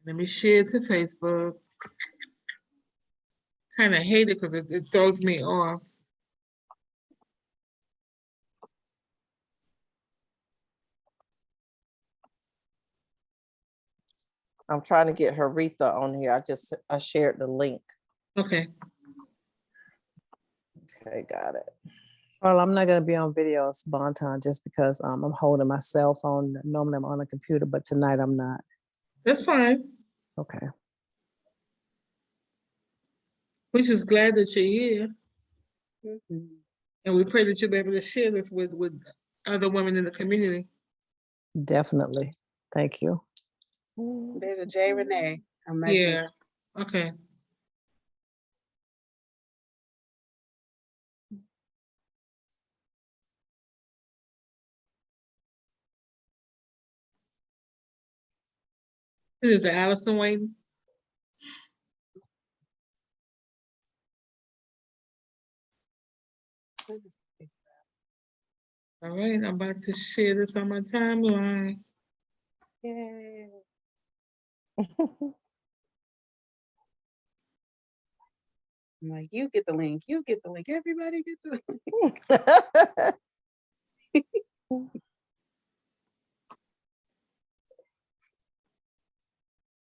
Let me share it to Facebook. Kind of hate it because it throws me off. I'm trying to get Haritha on here. I shared the link. Okay. Okay, got it. Well, I'm not gonna be on video spontan just because I'm holding my cell phone. Normally I'm on a computer, but tonight I'm not. That's fine. Okay. We're just glad that you're here. And we pray that you'll be able to share this with other women in the community. Definitely. Thank you. There's a J. Renee. Yeah. Okay. Is it Allison waiting? All right, I'm about to share this on my timeline. Yay. I'm like, you get the link, you get the link, everybody gets the link.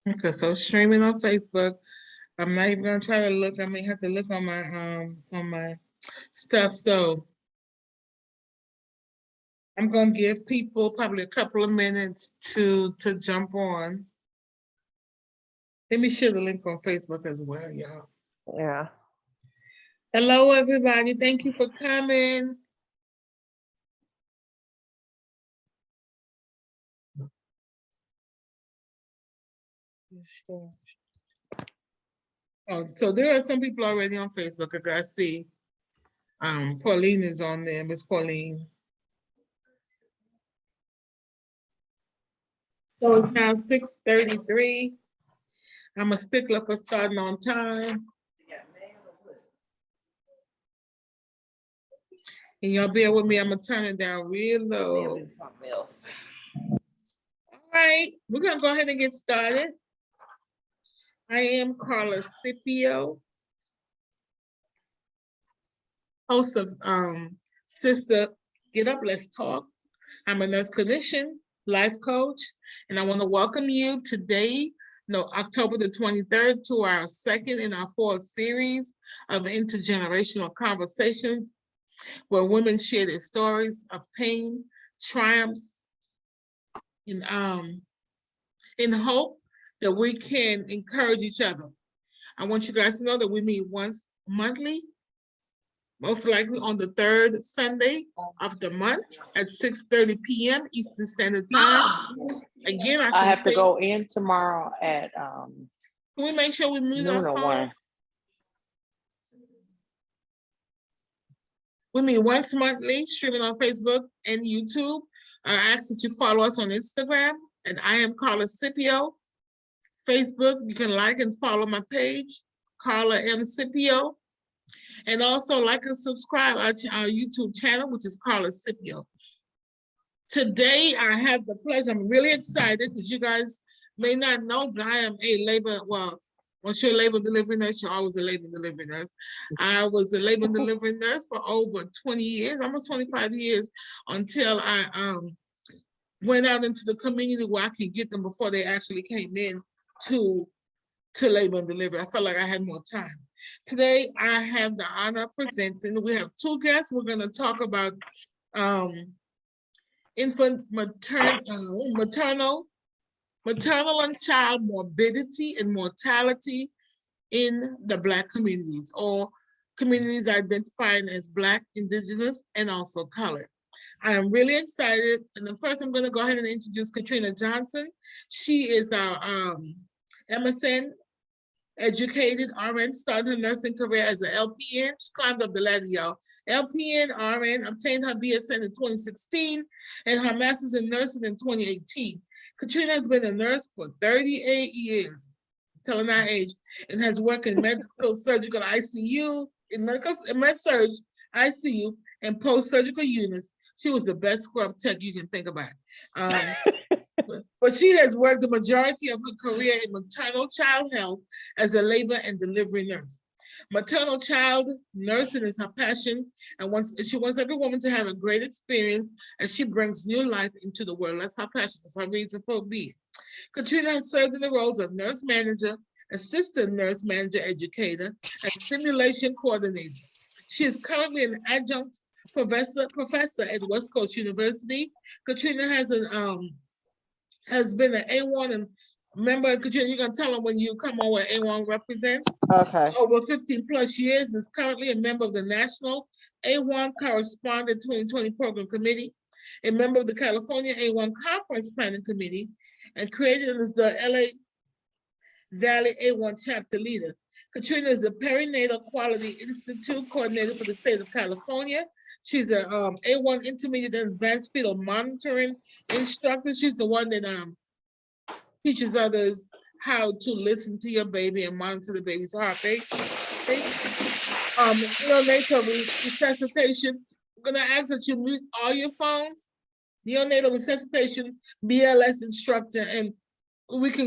Okay, so streaming on Facebook. I'm not even gonna try to look. I may have to look on my stuff. So I'm gonna give people probably a couple of minutes to jump on. Let me share the link on Facebook as well, y'all. Yeah. Hello, everybody. Thank you for coming. Oh, so there are some people already on Facebook. I see. Pauline is on there, Miss Pauline. So it's now 6:33. I'm a stickler for starting on time. And y'all bear with me, I'm gonna turn it down real low. Something else. All right, we're gonna go ahead and get started. I am Karla Scipio, host of Sister Get Up, Let's Talk. I'm a nurse clinician, life coach, and I want to welcome you today, October the 23rd, to our second in our fourth series of intergenerational conversations where women share their stories of pain, triumphs, in hope that we can encourage each other. I want you guys to know that we meet once monthly, most likely on the third Sunday of the month at 6:30 p.m. Eastern Standard Time. Again, I have to go in tomorrow at can we make sure we mute our noon or one. phones? We meet once monthly, streaming on Facebook and YouTube. I ask that you follow us on Instagram, and I am Karla Scipio. Facebook, you can like and follow my page, Karla M. Scipio. And also like and subscribe to our YouTube channel, which is Karla Scipio. Today, I have the pleasure, I'm really excited because you guys may not know that I am a labor, well, once you're a labor delivery nurse, you're always a labor delivery nurse. I was a labor delivery nurse for over 20 years, almost 25 years, until I went out into the community where I could get them before they actually came in to labor and delivery. I felt like I had more time. Today, I have the honor of presenting. We have two guests. We're going to talk about infant maternal and child morbidity and mortality in the Black communities, or communities identifying as Black, Indigenous, and also colored. I am really excited. And then first, I'm going to go ahead and introduce Katrina Johnson. She is our MSN educated RN, started her nursing career as an LPN. She climbed up the ladder, y'all. LPN, RN, obtained her BSN in 2016 and her master's in nursing in 2018. Katrina has been a nurse for 38 years, telling our age, and has worked in medical surgical ICU, in med-surg ICU, and post-surgical units. She was the best scrub tech you can think about. But she has worked the majority of her career in maternal child health as a labor and delivery nurse. Maternal child nursing is her passion, and she wants every woman to have a great experience as she brings new life into the world. That's her passion. That's her reason for being. Katrina has served in the roles of nurse manager, assistant nurse manager educator, and simulation coordinator. She is currently an adjunct professor at West Coast University. Katrina has been an A1 and member. Katrina, you're gonna tell them when you come on what A1 represents. Okay. Over 15 plus years, and is currently a member of the National A1 Correspondent 2020 Program Committee, a member of the California A1 Conference Planning Committee, and created as the LA Valley A1 chapter leader. Katrina is the Perinatal Quality Institute coordinator for the state of California. She's a A1 intermediate and advanced fetal monitoring instructor. She's the one that teaches others how to listen to your baby and monitor the baby's heartbeat. Neonatal resuscitation. I'm gonna ask that you mute all your phones. Neonatal resuscitation BLS instructor, and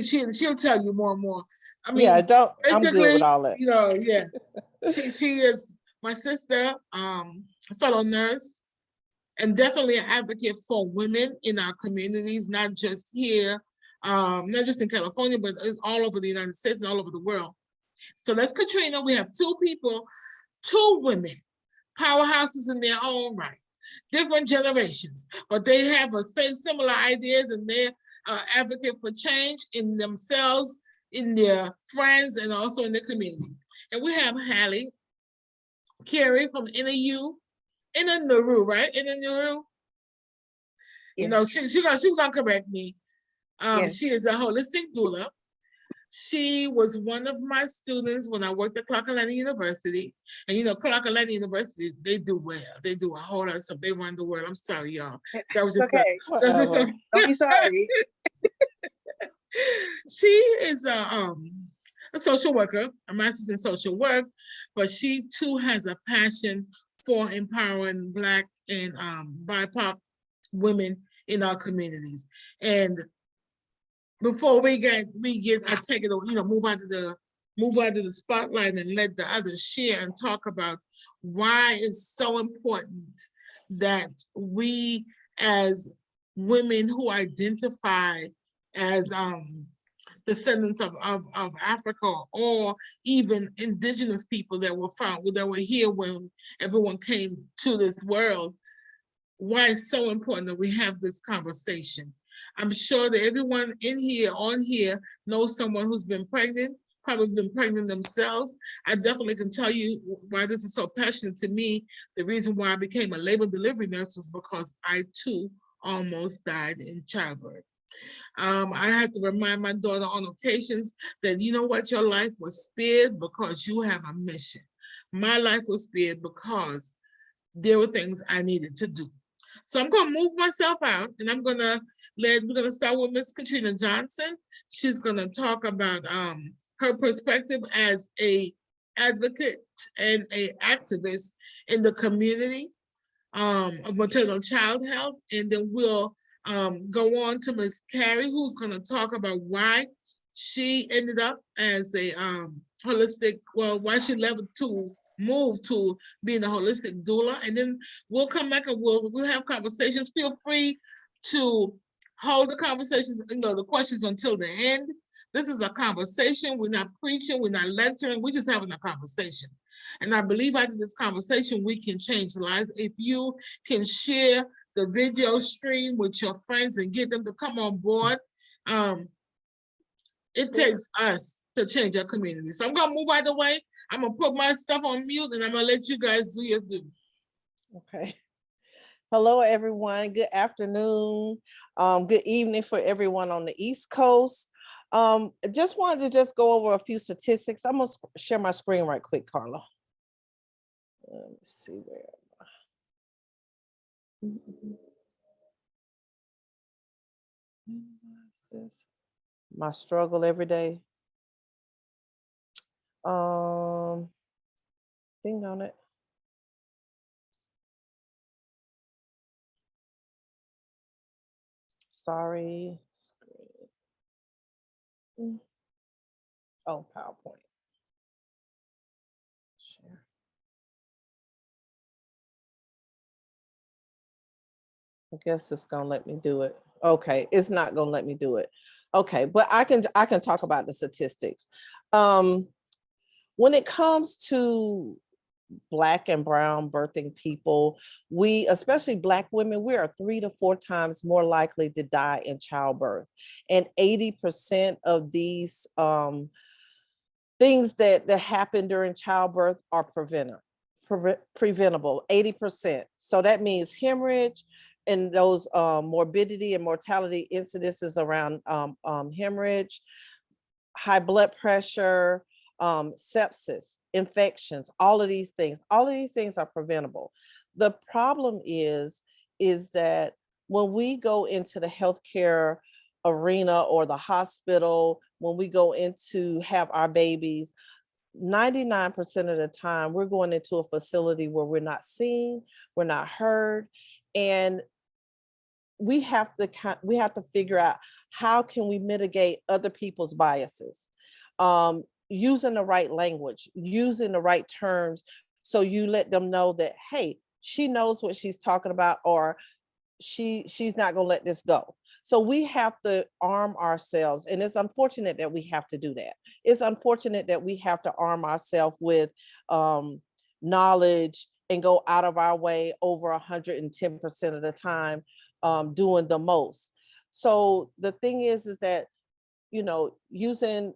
she'll tell you more and more. I mean, Yeah, I'm good basically, with all that. yeah. She is my sister, a fellow nurse, and definitely an advocate for women in our communities, not just here, not just in California, but it's all over the United States and all over the world. So that's Katrina. We have two women, powerhouses in their own right, different generations, but they have similar ideas, and they're advocate for change in themselves, in their friends, and also in the community. And we have Halle, Carey from NAU, right? NAU. You know, she's gonna correct me. Yes. She is a holistic doula. She was one of my students when I worked at Clark Atlanta University. And you know, Clark Atlanta University, they do well. They do a whole lot of stuff. They run the world. I'm sorry, y'all. That was just Okay. that's just Whatever. Don't be sorry. She is a social worker, a master's in social work, but she too has a passion for empowering Black and BIPOC women in our communities. And before we take it, move on to the spotlight and let the others share and talk about why it's so important that we as women who identify as descendants of Africa, or even indigenous people that were here when everyone came to this world, why it's so important that we have this conversation. I'm sure that everyone on here knows someone who's been pregnant, probably been pregnant themselves. I definitely can tell you why this is so passionate to me. The reason why I became a labor delivery nurse was because I too almost died in childbirth. I had to remind my daughter on occasions that, you know what, your life was spared because you have a mission. My life was spared because there were things I needed to do. So I'm going to move myself out, and we're going to start with Miss Katrina Johnson. She's going to talk about her perspective as a advocate and a activist in the community of maternal child health. And then we'll go on to Miss Carey, who's going to talk about why she ended up as a why she left to move to being a holistic doula. And then we'll come back and we'll have conversations. Feel free to hold the conversations, the questions until the end. This is a conversation. We're not preaching, we're not lecturing, we're just having a conversation. And I believe after this conversation, we can change lives. If you can share the video stream with your friends and get them to come on board, it takes us to change our community. So I'm gonna move out of the way. I'm gonna put my stuff on mute, and I'm gonna let you guys do your thing. Okay. Hello, everyone. Good afternoon. Good evening for everyone on the East Coast. Just wanted to go over a few statistics. I'm gonna share my screen right quick, Karla. Let me see where. My struggle every day. Thing on it. Sorry, Oh, PowerPoint. Share. I guess it's gonna let me do it. Okay, it's not gonna let me do it. Okay, but I can talk about the statistics. Um, when it comes to Black and brown birthing people, we, especially Black women, we are 3 to 4 times more likely to die in childbirth. And 80% of these things that happen during childbirth are preventable, 80%. So that means hemorrhage and those morbidity and mortality incidences around hemorrhage, high blood pressure, sepsis, infections, all of these things are preventable. The problem is that when we go into the healthcare arena or the hospital, when we go into have our babies, 99% of the time we're going into a facility where we're not seen, we're not heard, and we have to figure out how can we mitigate other people's biases, using the right language, using the right terms, so you let them know that, hey, she knows what she's talking about, or she's not going to let this go. So we have to arm ourselves, and it's unfortunate that we have to do that. It's unfortunate that we have to arm ourselves with knowledge and go out of our way over 110% of the time, doing the most. So the thing is that, you know, using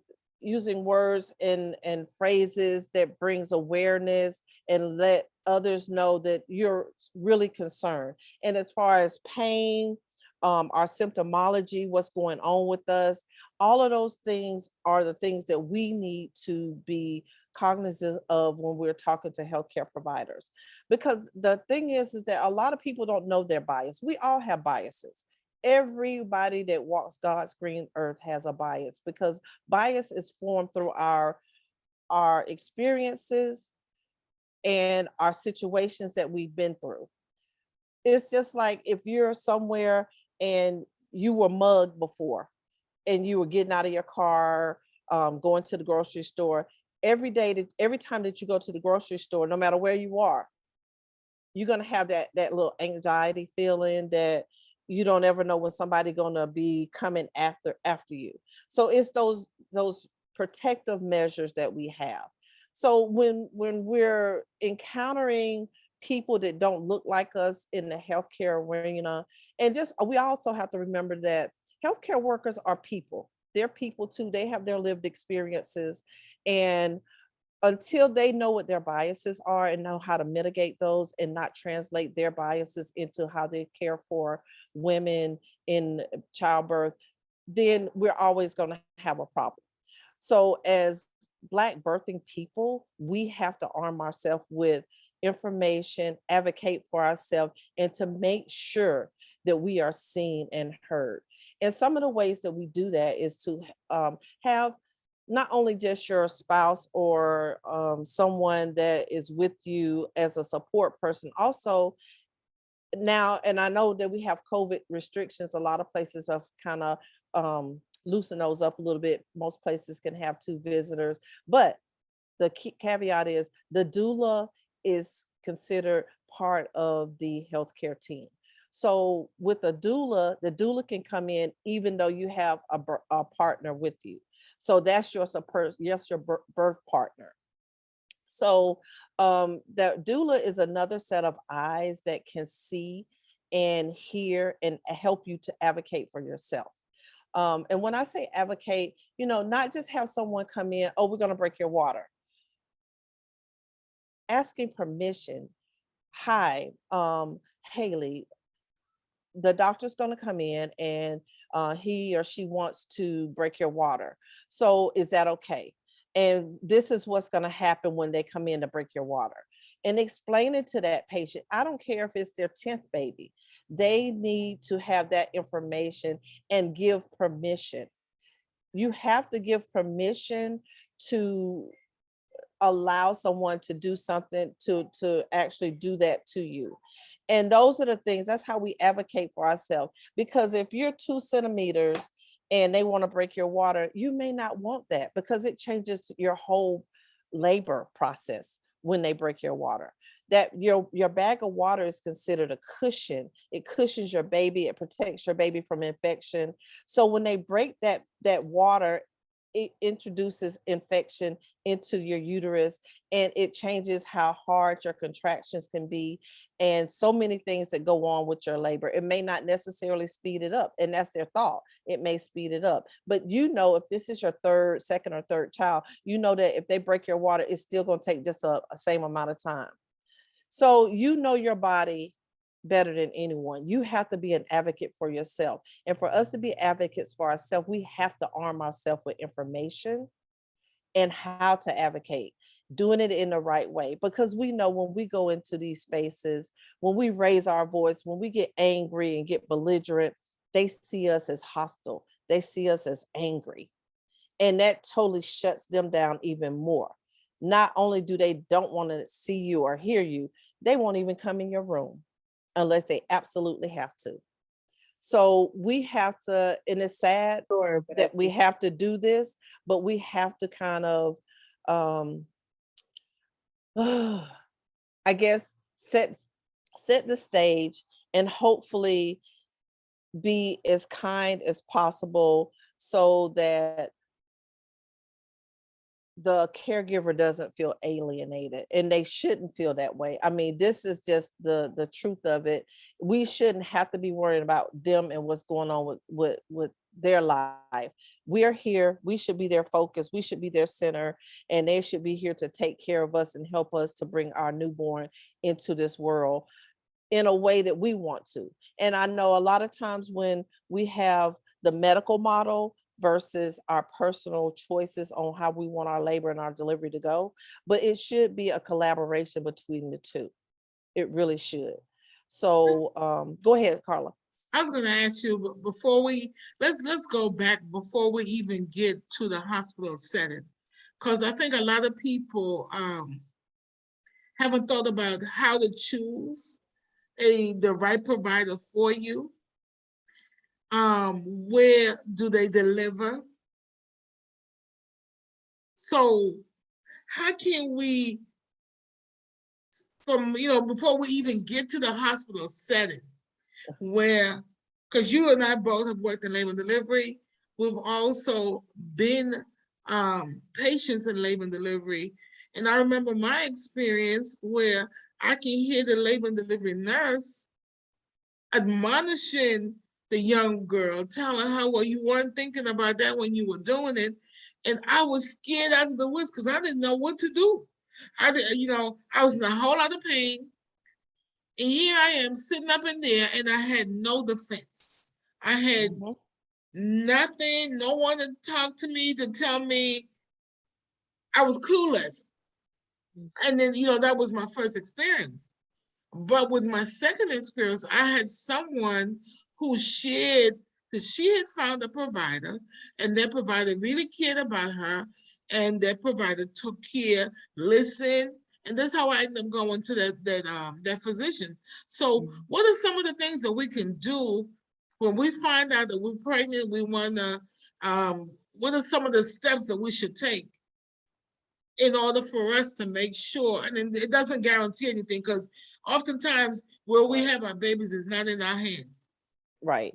words and phrases that brings awareness and let others know that you're really concerned. And as far as pain, our symptomology, what's going on with us, all of those things are the things that we need to be cognizant of when we're talking to healthcare providers. Because the thing is that a lot of people don't know their bias. We all have biases. Everybody that walks God's green earth has a bias, because bias is formed through our experiences and our situations that we've been through. It's just like if you're somewhere and you were mugged before and you were getting out of your car, going to the grocery store. Every time that you go to the grocery store, no matter where you are, you're gonna have that little anxiety feeling that you don't ever know when somebody gonna be coming after you. So it's those protective measures that we have. So when we're encountering people that don't look like us in the healthcare arena, and just we also have to remember that healthcare workers are people. They're people too. They have their lived experiences, and until they know what their biases are and know how to mitigate those and not translate their biases into how they care for women in childbirth, then we're always going to have a problem. So as Black birthing people, we have to arm ourselves with information, advocate for ourselves, and to make sure that we are seen and heard. And some of the ways that we do that is to have not only just your spouse or someone that is with you as a support person, also now, and I know that we have COVID restrictions, a lot of places have kind of loosened those up a little bit. Most places can have 2 visitors, but the key caveat is the doula is considered part of the healthcare team. So with a doula, the doula can come in even though you have a partner with you. So that's your yes, your birth partner. So the doula is another set of eyes that can see and hear and help you to advocate for yourself. And when I say advocate, you know, not just have someone come in, oh, we're going to break your water. Asking permission. Hi, Haley, the doctor's going to come in and he or she wants to break your water. So is that okay? And this is what's going to happen when they come in to break your water. And explain it to that patient. I don't care if it's their 10th baby. They need to have that information and give permission. You have to give permission to allow someone to do something, to actually do that to you. And those are the things, that's how we advocate for ourselves. Because if you're 2 centimeters and they want to break your water, you may not want that because it changes your whole labor process when they break your water. That your bag of water is considered a cushion. It cushions your baby, it protects your baby from infection. So when they break that water, it introduces infection into your uterus, and it changes how hard your contractions can be, and so many things that go on with your labor. It may not necessarily speed it up, and that's their thought. It may speed it up, but if this is your second or third child, that if they break your water, it's still going to take just a same amount of time. So your body better than anyone. You have to be an advocate for yourself. And for us to be advocates for ourselves, we have to arm ourselves with information and how to advocate, doing it in the right way. Because we know when we go into these spaces, when we raise our voice, when we get angry and get belligerent, they see us as hostile. They see us as angry. And that totally shuts them down even more. Not only do they don't want to see you or hear you, they won't even come in your room unless they absolutely have to. So we have to, and it's sad Sure, but that we have to do this, but we have to kind of, I guess, set the stage and hopefully be as kind as possible so that the caregiver doesn't feel alienated, and they shouldn't feel that way. I mean, this is just the truth of it. We shouldn't have to be worried about them and what's going on with their life. We're here. We should be their focus. We should be their center, and they should be here to take care of us and help us to bring our newborn into this world in a way that we want to. And I know a lot of times when we have the medical model versus our personal choices on how we want our labor and our delivery to go, but it should be a collaboration between the two. It really should. So go ahead, Karla. I was going to ask you, but before let's go back before we even get to the hospital setting, because I think a lot of people haven't thought about how to choose the right provider for you. Where do they deliver? So how can we, before we even get to the hospital setting, where, because you and I both have worked in labor and delivery, we've also been patients in labor and delivery. And I remember my experience where I can hear the labor and delivery nurse admonishing the young girl, telling her, well, you weren't thinking about that when you were doing it. And I was scared out of the woods because I didn't know what to do. I was in a whole lot of pain. And here I am sitting up in there and I had no defense. I had nothing, no one to talk to me, to tell me. I was clueless. And then, that was my first experience. But with my second experience, I had someone who shared that she had found a provider, and that provider really cared about her, and that provider took care, listened, and that's how I ended up going to that physician. So, what are some of the things that we can do when we find out that we're pregnant? We want to. What are some of the steps that we should take in order for us to make sure? And it doesn't guarantee anything, because oftentimes where we have our babies is not in our hands. Right.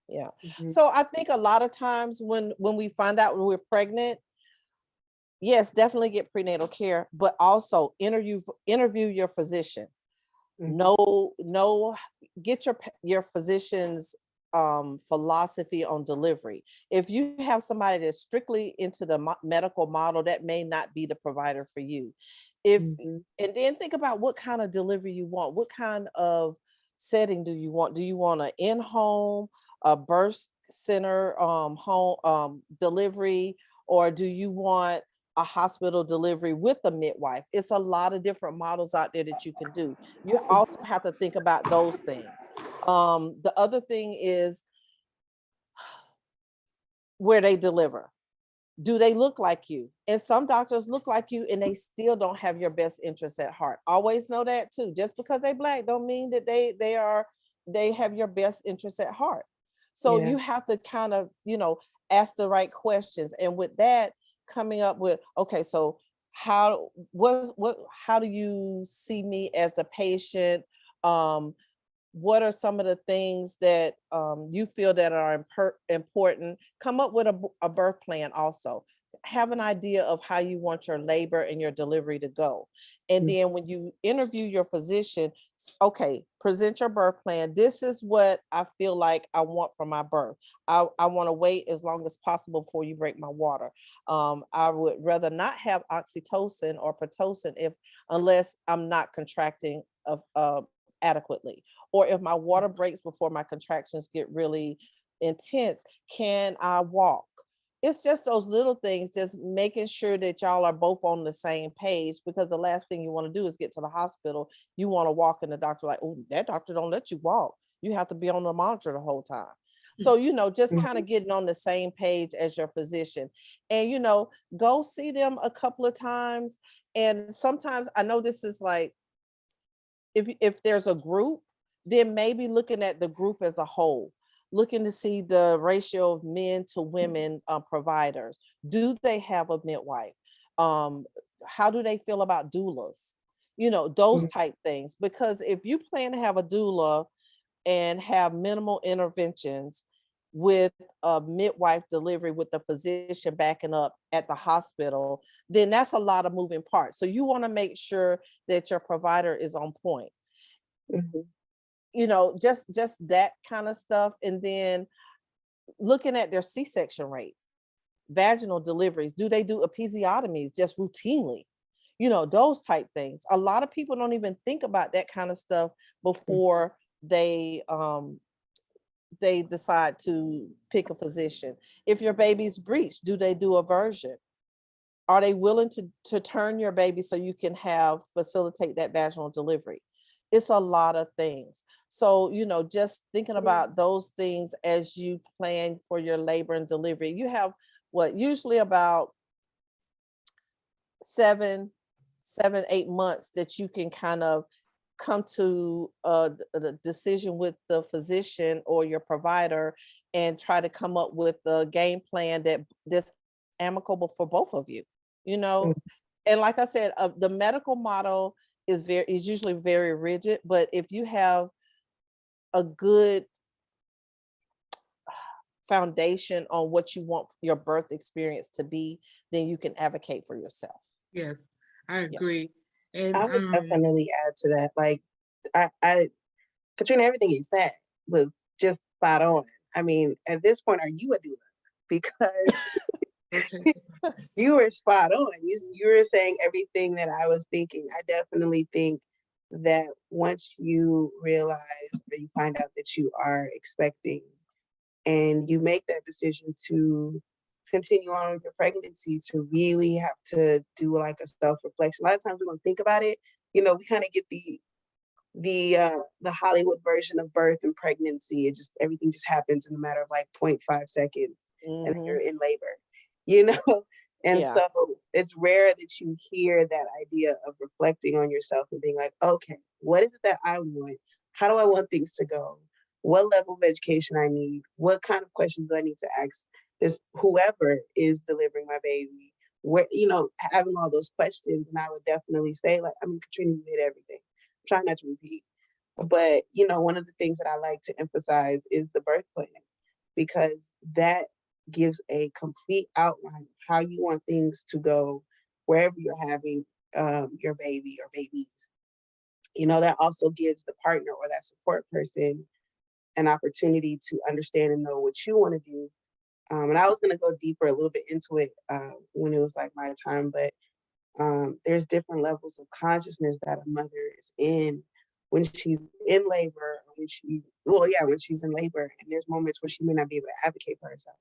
Yeah. So I think a lot of times when we find out we're pregnant, yes, definitely get prenatal care, but also interview your physician. Get your physician's philosophy on delivery. If you have somebody that's strictly into the medical model, that may not be the provider for you. And then think about what kind of delivery you want. What kind of setting do you want? Do you want an in-home, a birth center, home delivery, or do you want a hospital delivery with a midwife? It's a lot of different models out there that you can do. You also have to think about those things. The other thing is where they deliver. Do they look like you? And some doctors look like you and they still don't have your best interest at heart. Always know that too. Just because they Black don't mean that they have your best interest at heart. So you have to kind of, ask the right questions. And with that, coming up with, okay, so how do you see me as a patient? What are some of the things that you feel that are important? Come up with a birth plan also. Have an idea of how you want your labor and your delivery to go. And then when you interview your physician, okay, present your birth plan. This is what I feel like I want for my birth. I want to wait as long as possible before you break my water. I would rather not have oxytocin or pitocin unless I'm not contracting adequately, or if my water breaks before my contractions get really intense, can I walk? It's just those little things, just making sure that y'all are both on the same page, because the last thing you want to do is get to the hospital. You want to walk and the doctor like, oh, that doctor don't let you walk. You have to be on the monitor the whole time. So, just kind of getting on the same page as your physician, and, go see them a couple of times. And sometimes I know this is like, if there's a group, then maybe looking at the group as a whole, looking to see the ratio of men to women providers. Do they have a midwife? How do they feel about doulas? Those type things. Because if you plan to have a doula and have minimal interventions with a midwife delivery with the physician backing up at the hospital, then that's a lot of moving parts. So you want to make sure that your provider is on point. Just that kind of stuff. And then looking at their C-section rate, vaginal deliveries, do they do episiotomies just routinely? Those type things. A lot of people don't even think about that kind of stuff before they decide to pick a physician. If your baby's breached, do they do a version? Are they willing to turn your baby so you can facilitate that vaginal delivery? It's a lot of things. So, just thinking about those things as you plan for your labor and delivery. You have usually about 7, 8 months that you can kind of come to the decision with the physician or your provider, and try to come up with a game plan that's amicable for both of you. And like I said, the medical model is usually very rigid, but if you have a good foundation on what you want your birth experience to be, then you can advocate for yourself. Yes, I agree. And I would definitely add to that. Like, I Katrina, everything you said was just spot on. I mean, at this point, are you a doula? Because you were spot on. You were saying everything that I was thinking. I definitely think that once you realize or you find out that you are expecting, and you make that decision to continue on with your pregnancy, to really have to do like a self-reflection. A lot of times we don't think about it. We kind of get the Hollywood version of birth and pregnancy. Everything just happens in a matter of like 0.5 seconds, and then you're in labor, And Yeah. so it's rare that you hear that idea of reflecting on yourself and being like, okay, what is it that I want? How do I want things to go? What level of education I need? What kind of questions do I need to ask this whoever is delivering my baby? Where, having all those questions. And I would definitely say, Katrina, you did everything. I'm trying not to repeat. But, one of the things that I like to emphasize is the birth plan, because that gives a complete outline of how you want things to go wherever you're having your baby or babies. That also gives the partner or that support person an opportunity to understand and know what you want to do. And I was going to go deeper a little bit into it when it was like my time, but there's different levels of consciousness that a mother is in when she's in labor, or when she's in labor, and there's moments where she may not be able to advocate for herself.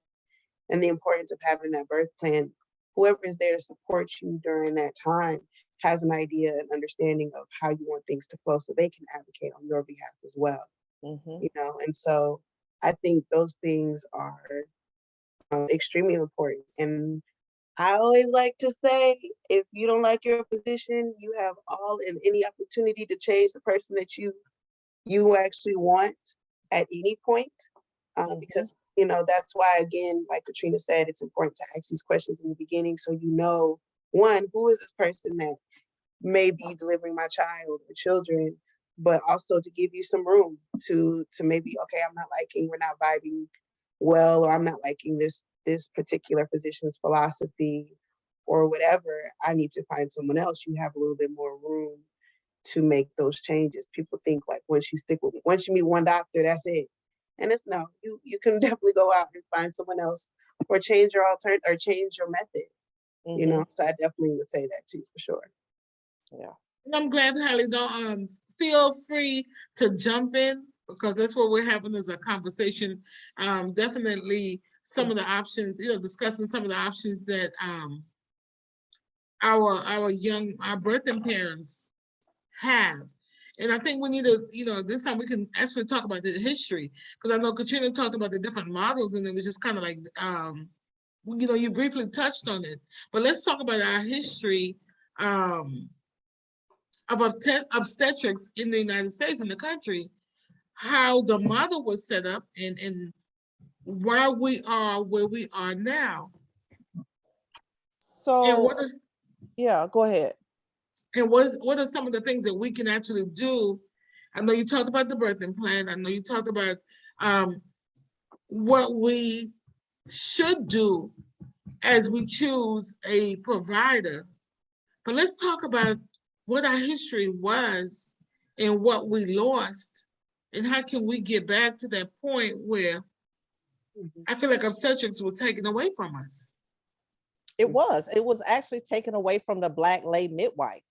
And the importance of having that birth plan, whoever is there to support you during that time has an idea and understanding of how you want things to flow, so they can advocate on your behalf as well. And so I think those things are extremely important. And I always like to say, if you don't like your position, you have all and any opportunity to change the person that you actually want at any point, because You know, that's why, again, like Katrina said, it's important to ask these questions in the beginning so you know, one, who is this person that may be delivering my child or children, but also to give you some room to maybe, okay, we're not vibing well, or I'm not liking this particular physician's philosophy or whatever. I need to find someone else. You have a little bit more room to make those changes. People think like once you meet one doctor, that's it. And it's no, you can definitely go out and find someone else or change your or change your method, you know? So I definitely would say that too, for sure. Yeah. And I'm glad, Halle, don't feel free to jump in, because that's what we're having is a conversation. Definitely some of the options, discussing some of the options that our birthing parents have. And I think we need to, this time we can actually talk about the history, because I know Katrina talked about the different models, and it was just kind of like, you briefly touched on it. But let's talk about our history of obstetrics in the United States, in the country, how the model was set up, and why we are where we are now. So, and what is yeah, go ahead. And what are some of the things that we can actually do? I know you talked about the birthing plan. I know you talked about what we should do as we choose a provider. But let's talk about what our history was and what we lost, and how can we get back to that point where I feel like obstetrics was taken away from us. It was actually taken away from the Black lay midwife,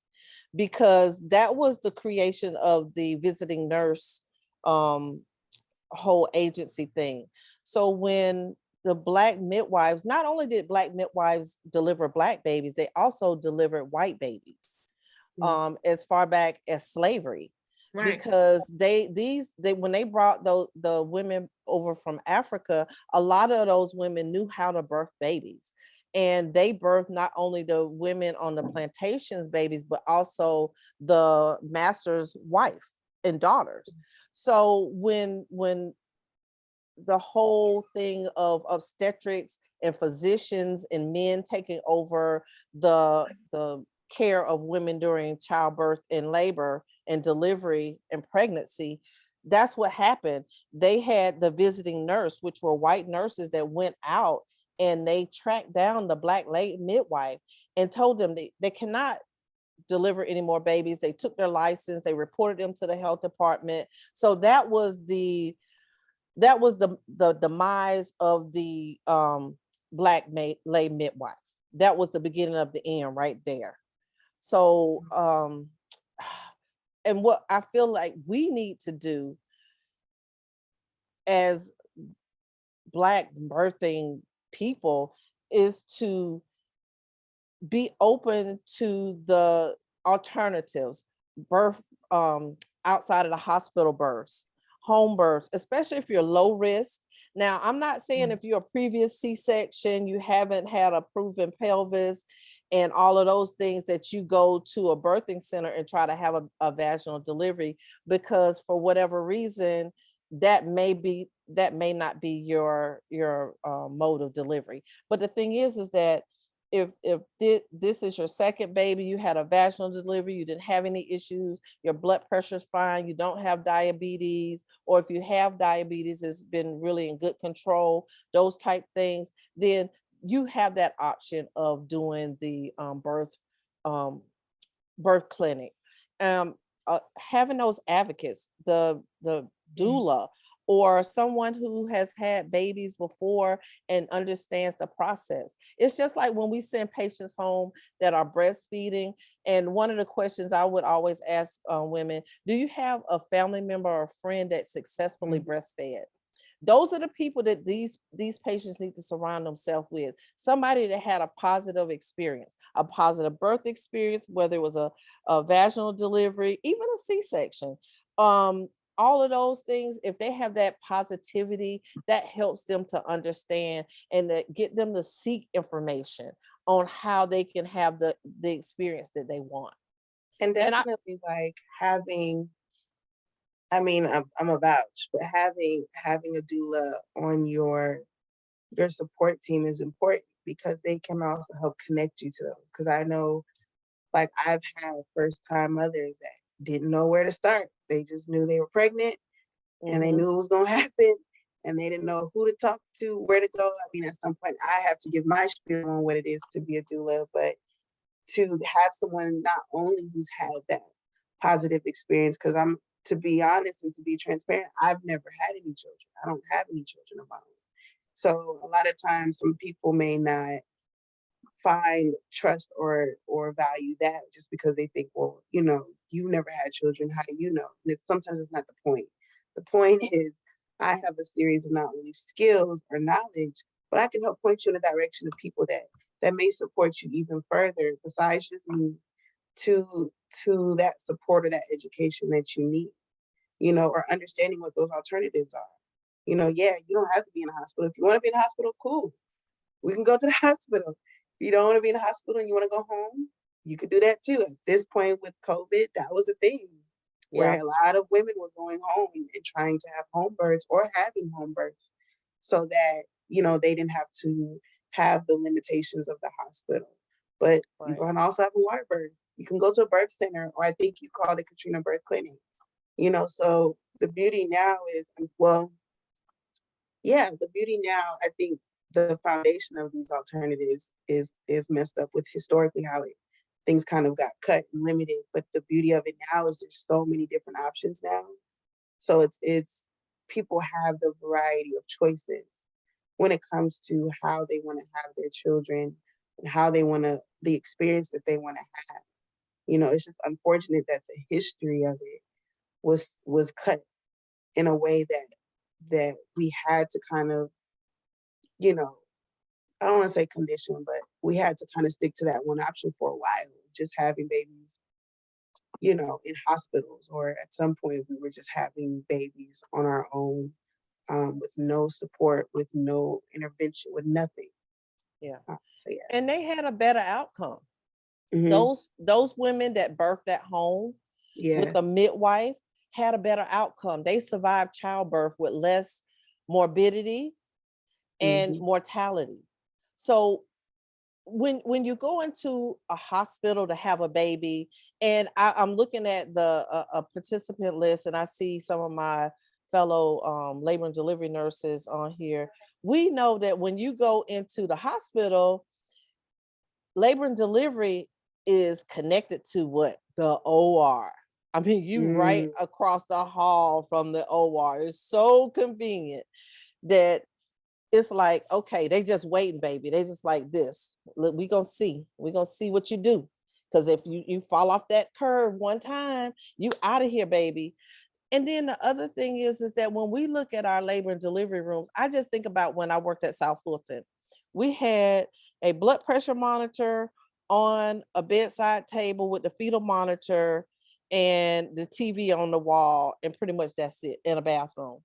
because that was the creation of the visiting nurse whole agency thing. So when the Black midwives, not only did Black midwives deliver Black babies, they also delivered white babies as far back as slavery. Right. Because when they brought the women over from Africa, a lot of those women knew how to birth babies. And they birthed not only the women on the plantations babies, but also the master's wife and daughters. So when the whole thing of obstetrics and physicians and men taking over the care of women during childbirth and labor and delivery and pregnancy, that's what happened. They had the visiting nurse, which were white nurses that went out and they tracked down the Black lay midwife and told them they cannot deliver any more babies. They took their license, they reported them to the health department. So that was the demise of the Black lay midwife. That was the beginning of the end right there. So and what I feel like we need to do as Black birthing people is to be open to the alternatives, birth outside of the hospital births, home births, especially if you're low risk. Now, I'm not saying if you're a previous C-section, you haven't had a proven pelvis and all of those things, that you go to a birthing center and try to have a vaginal delivery, because for whatever reason, that may not be your mode of delivery. But the thing is that if this is your second baby, you had a vaginal delivery, you didn't have any issues, your blood pressure is fine, you don't have diabetes, or if you have diabetes, it's been really in good control, those type things, then you have that option of doing the birth clinic. Having those advocates, the doula, or someone who has had babies before and understands the process. It's just like when we send patients home that are breastfeeding. And one of the questions I would always ask women, do you have a family member or a friend that successfully breastfed? Those are the people that these patients need to surround themselves with. Somebody that had a positive experience, a positive birth experience, whether it was a vaginal delivery, even a C-section. All of those things, if they have that positivity, that helps them to understand and to get them to seek information on how they can have the experience that they want. And definitely like having I mean, I'm a vouch, but having a doula on your support team is important because they can also help connect you to them. Because I know, like, I've had first time mothers that didn't know where to start. They just knew they were pregnant and they Mhm. knew it was going to happen and they didn't know who to talk to, where to go. I mean, at some point, I have to give my spiel on what it is to be a doula, but to have someone not only who's had that positive experience, because to be honest and to be transparent, I've never had any children. I don't have any children of my own. So a lot of times some people may not find trust or value that just because they think, well, you never had children, how do you know? And sometimes it's not the point. The point is I have a series of not only skills or knowledge, but I can help point you in the direction of people that may support you even further besides just me to that support or that education that you need, or understanding what those alternatives are. Yeah, you don't have to be in a hospital. If you want to be in a hospital, cool. We can go to the hospital. If you don't want to be in a hospital and you want to go home, you could do that too. At this point with COVID, that was a thing where a lot of women were going home and trying to have home births or having home births so that, they didn't have to have the limitations of the hospital. But you Right. can also have a water birth. You can go to a birth center, or I think you called it Katrina Birth Clinic. So the beauty now is, well, yeah, the beauty now, I think the foundation of these alternatives is messed up with historically how things kind of got cut and limited. But the beauty of it now is there's so many different options now. So it's people have the variety of choices when it comes to how they want to have their children and how they want to the experience that they want to have. It's just unfortunate that the history of it was cut in a way that we had to kind of, I don't want to say condition, but we had to kind of stick to that one option for a while, just having babies, in hospitals, or at some point we were just having babies on our own, with no support, with no intervention, with nothing. Yeah. So yeah. And they had a better outcome. Mhm. Those women that birthed at home Yeah. with a midwife had a better outcome. They survived childbirth with less morbidity and Mhm. mortality. So when you go into a hospital to have a baby, and I'm looking at the a participant list, and I see some of my fellow labor and delivery nurses on here. We know that when you go into the hospital, labor and delivery is connected to what? The OR. I mean, you right across the hall from the OR. It's so convenient that it's like, okay, they just waiting, baby. They just like this. Look, we gonna see what you do. Because if you fall off that curve one time, you out of here, baby. And then the other thing is that when we look at our labor and delivery rooms, I just think about when I worked at South Fulton. We had a blood pressure monitor on a bedside table with the fetal monitor and the TV on the wall, and pretty much that's it, in a bathroom.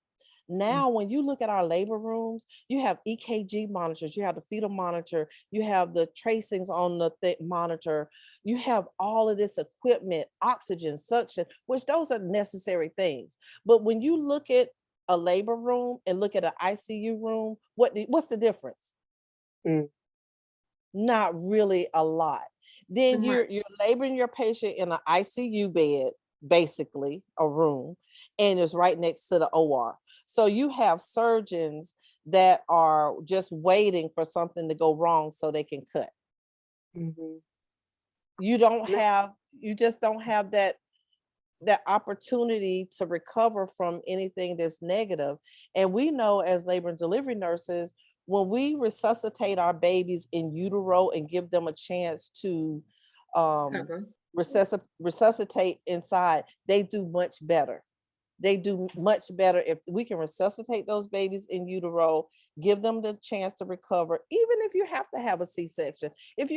Now, when you look at our labor rooms, you have EKG monitors, you have the fetal monitor, you have the tracings on the monitor, you have all of this equipment, oxygen, suction, which those are necessary things. But when you look at a labor room and look at an ICU room, what's the difference? Mm. Not really a lot. Then Too you're much. laboring your patient in an ICU bed, basically a room, and it's right next to the OR. So you have surgeons that are just waiting for something to go wrong so they can cut. Mhm. You just don't have that opportunity to recover from anything that's negative. And we know as labor and delivery nurses, when we resuscitate our babies in utero and give them a chance to Pepper. resuscitate inside, they do much better. They do much better if we can resuscitate those babies in utero, give them the chance to recover, even if you have to have a C-section. If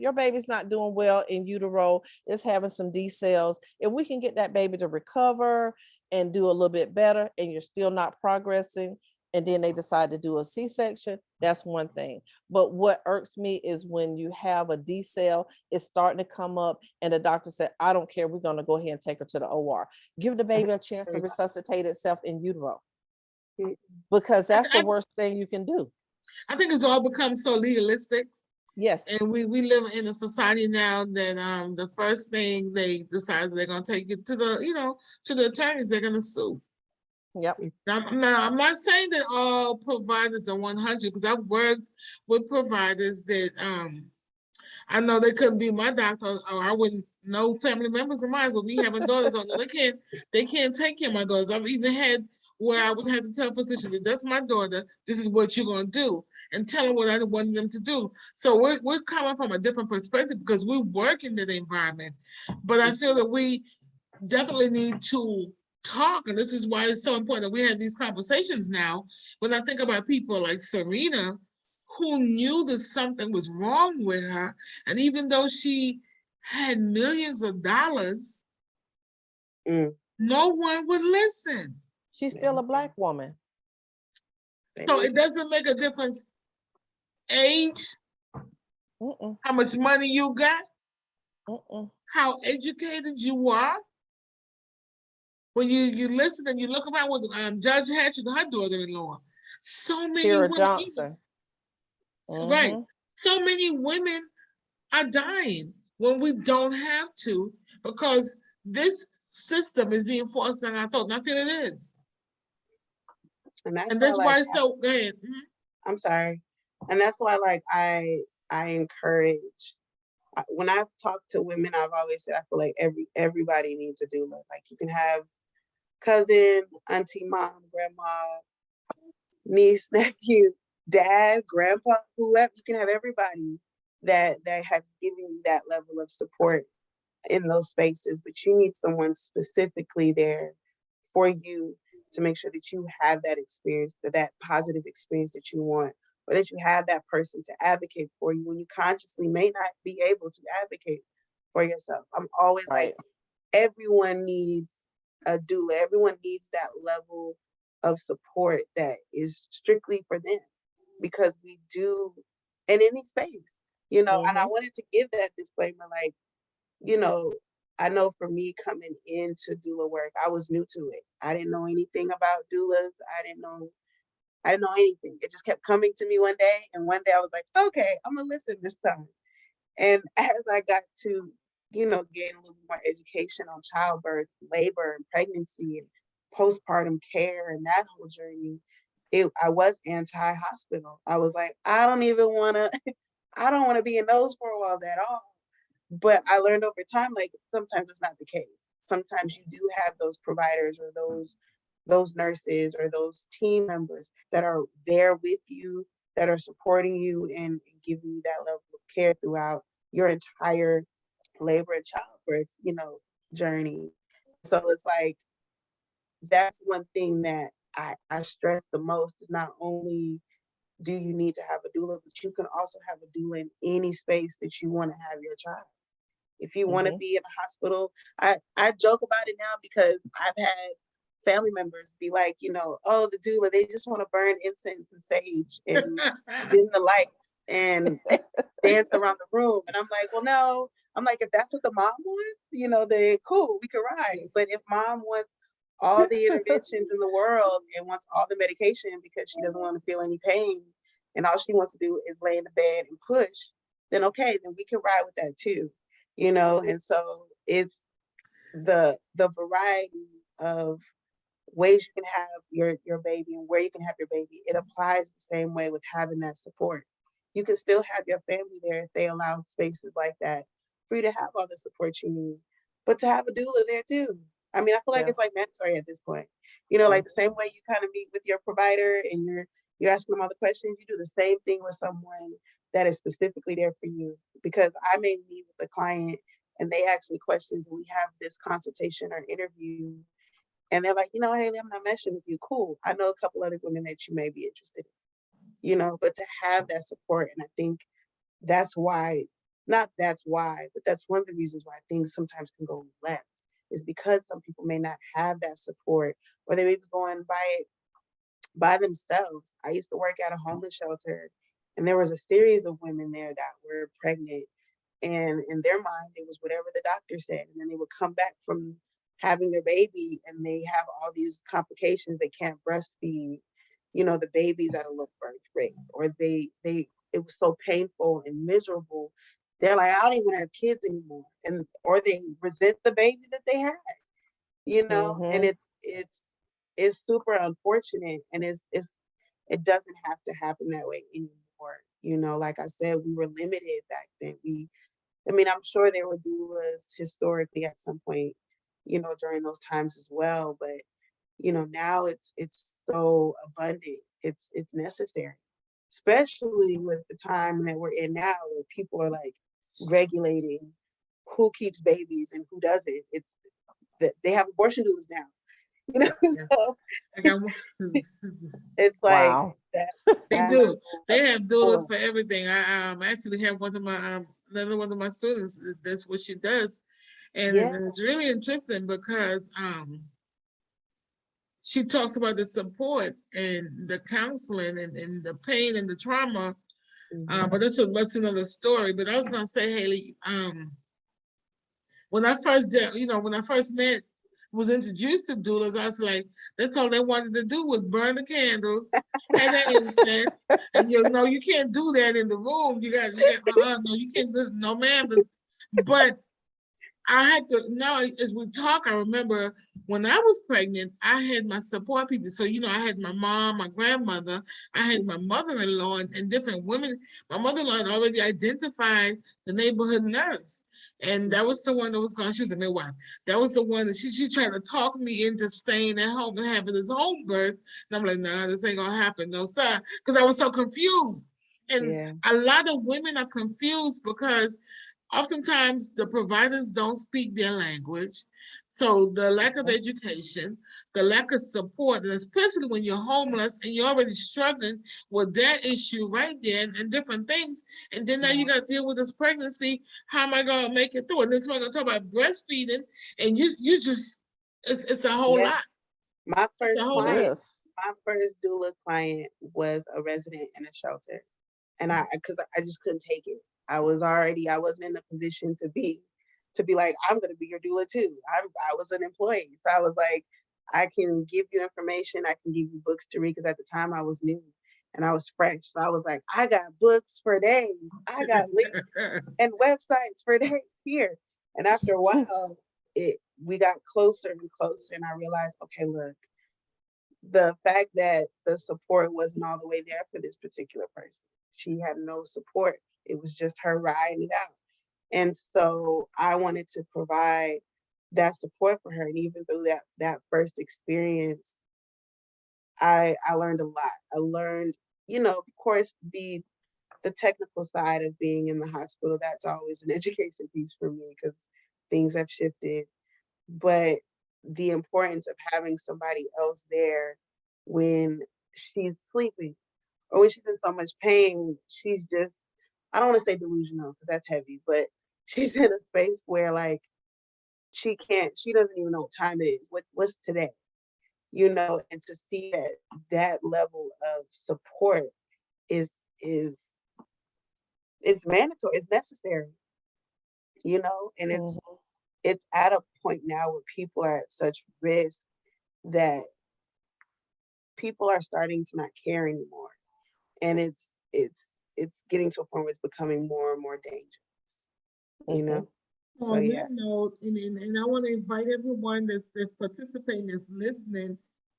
your baby's not doing well in utero, it's having some D cells, if we can get that baby to recover and do a little bit better and you're still not progressing, and then they decide to do a C-section, that's one thing. But what irks me is when you have a D-cell, it's starting to come up and the doctor said, I don't care, we're gonna go ahead and take her to the OR. Give the baby a chance to resuscitate itself in utero, because that's the worst thing you can do. I think it's all become so legalistic. Yes. And we live in a society now that the first thing they decide they're gonna take it to the, to the attorneys, they're gonna sue. Yep. I'm not saying that all providers are 100, because I've worked with providers that I know they couldn't be my doctor, or I wouldn't know family members of mine. With me having daughters, on they can't take care of my daughters. I've even had where I would have to tell physicians that that's my daughter, this is what you're gonna do, and tell them what I wanted them to do. So we're coming from a different perspective because we work in that environment. But I feel that we definitely need to talk, and this is why it's so important that we have these conversations now. When I think about people like Serena, who knew that something was wrong with her, and even though she had millions of dollars, no one would listen. She's still a Black woman. So it doesn't make a difference age, how much money you got, how educated you are. When you listen and you look around with Judge Hatch and her daughter-in-law, so many Kira women, Johnson. right? So many women are dying when we don't have to, because this system is being forced on our throat. And I feel it is. And that's why it's so good. I'm sorry. And that's why, like, I encourage, when I've talked to women, I've always said, I feel like everybody needs a doula. Like, you can have cousin, auntie, mom, grandma, niece, nephew, dad, grandpa, whoever. You can have everybody that have given you that level of support in those spaces, but you need someone specifically there for you to make sure that you have that experience, that positive experience that you want, or that you have that person to advocate for you when you consciously may not be able to advocate for yourself. I'm always like, everyone needs a doula. Everyone needs that level of support that is strictly for them, because we do in any space, and I wanted to give that disclaimer, like, I know for me coming into doula work, I was new to it. I didn't know anything about doulas. I didn't know anything. It just kept coming to me one day, and one day I was like, okay, I'm gonna listen this time. And as I got to, gain a little more education on childbirth, labor, and pregnancy, and postpartum care, and that whole journey, I was anti-hospital. I was like, I don't want to be in those four walls at all. But I learned over time, like, sometimes it's not the case. Sometimes you do have those providers or those nurses or those team members that are there with you, that are supporting you and giving you that level of care throughout your entire labor and childbirth, journey. So it's like, that's one thing that I stress the most, is not only do you need to have a doula, but you can also have a doula in any space that you want to have your child. If you want to be in a hospital, I joke about it now because I've had family members be like, oh, the doula, they just want to burn incense and sage and dim the lights and dance around the room. And I'm like, well, no. I'm like, if that's what the mom wants, then cool, we can ride. But if mom wants all the interventions in the world and wants all the medication because she doesn't want to feel any pain, and all she wants to do is lay in the bed and push, then okay, then we can ride with that too. And so it's the variety of ways you can have your baby and where you can have your baby. It applies the same way with having that support. You can still have your family there if they allow spaces like that for you to have all the support you need, but to have a doula there too. I mean, I feel like it's like mandatory at this point. Like the same way you kind of meet with your provider and you're asking them all the questions, you do the same thing with someone that is specifically there for you. Because I may meet with a client and they ask me questions and we have this consultation or interview, and they're like, Haley, I'm not messing with you. Cool. I know a couple other women that you may be interested in, but to have that support. And I think that's why, not that's why, but that's one of the reasons why things sometimes can go left, is because some people may not have that support, or they may be going by it by themselves. I used to work at a homeless shelter, and there was a series of women there that were pregnant, and in their mind it was whatever the doctor said, and then they would come back from having their baby and they have all these complications. They can't breastfeed, you know, the baby's at a low birth rate, or they it was so painful and miserable. They're like, I don't even have kids anymore, and or they resent the baby that they had, you know. And it's super unfortunate, and it doesn't have to happen that way anymore. You know, like I said, we were limited back then. I mean, I'm sure there were doulas historically at some point, you know, during those times as well. But, you know, now it's so abundant. It's necessary, especially with the time that we're in now, where people are like regulating who keeps babies and who doesn't. It's that they have abortion doulas now, you know. Yeah. So I got one. it's like Wow. They that do. level They of have doulas support. for everything. I actually have one of my another one of my students. That's what she does, and Yeah, it's really interesting because she talks about the support and the counseling and the pain and the trauma. But that's another story. But I was gonna say, Haley, when I first did, you know, when I first was introduced to doulas, I was like, that's all they wanted to do was burn the candles, have that incense, and you know, you can't do that in the room. You got, no, you can't do, no, ma'am. But I had to, now as we talk, I remember when I was pregnant, I had my support people. So, you know, I had my mom, my grandmother, I had my mother-in-law and different women. My mother-in-law had already identified the neighborhood nurse. And that was the one that was gone. She was a midwife. That was the one that she tried to talk me into staying at home and having this home birth. And I'm like, nah, this ain't gonna happen. No, sir. Because I was so confused. And yeah, a lot of women are confused because oftentimes the providers don't speak their language. So the lack of education, the lack of support, and especially when you're homeless and you're already struggling with that issue right there and different things. And then now you got to deal with this pregnancy. How am I going to make it through? And this one going to talk about breastfeeding, and you just, it's a whole yeah. lot. My It's a first whole It lot. client, is. my first doula client was a resident in a shelter. And because I just couldn't take it. I wasn't in a position to be like, I'm going to be your doula too. I was an employee. So I was like, I can give you information. I can give you books to read. Because at the time I was new and I was fresh. So I was like, I got books for days. I got links and websites for days here. And after a while, we got closer and closer. And I realized, okay, look, the fact that the support wasn't all the way there for this particular person. She had no support. It was just her riding it out. And so I wanted to provide that support for her. And even through that first experience, I learned a lot. I learned, you know, of course, the technical side of being in the hospital. That's always an education piece for me because things have shifted. But the importance of having somebody else there when she's sleeping or when she's in so much pain, she's just, I don't want to say delusional because that's heavy, but she's in a space where like she doesn't even know what time it is. What's today? You know, and to see that level of support is it's mandatory, it's necessary, you know, and it's at a point now where people are at such risk that people are starting to not care anymore. And it's getting to a point where it's becoming more and more dangerous, you know? So On yeah. that note, and I want to invite everyone that's participating, that's listening,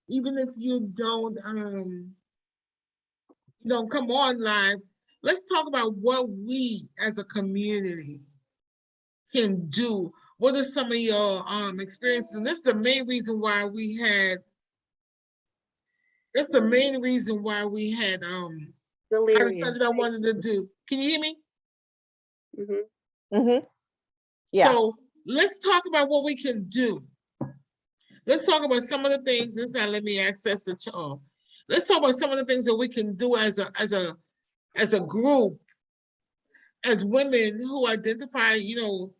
even if you don't come on live, let's talk about what we as a community can do. What are some of your experiences? And this is the main reason why we had that's the main reason why we had I Delirious. decided I wanted to do. Can you hear me? Yeah. So let's talk about what we can do. Let's talk about some of the things. This not let me access the chat. Let's talk about some of the things that we can do as a group, as women who identify, you know,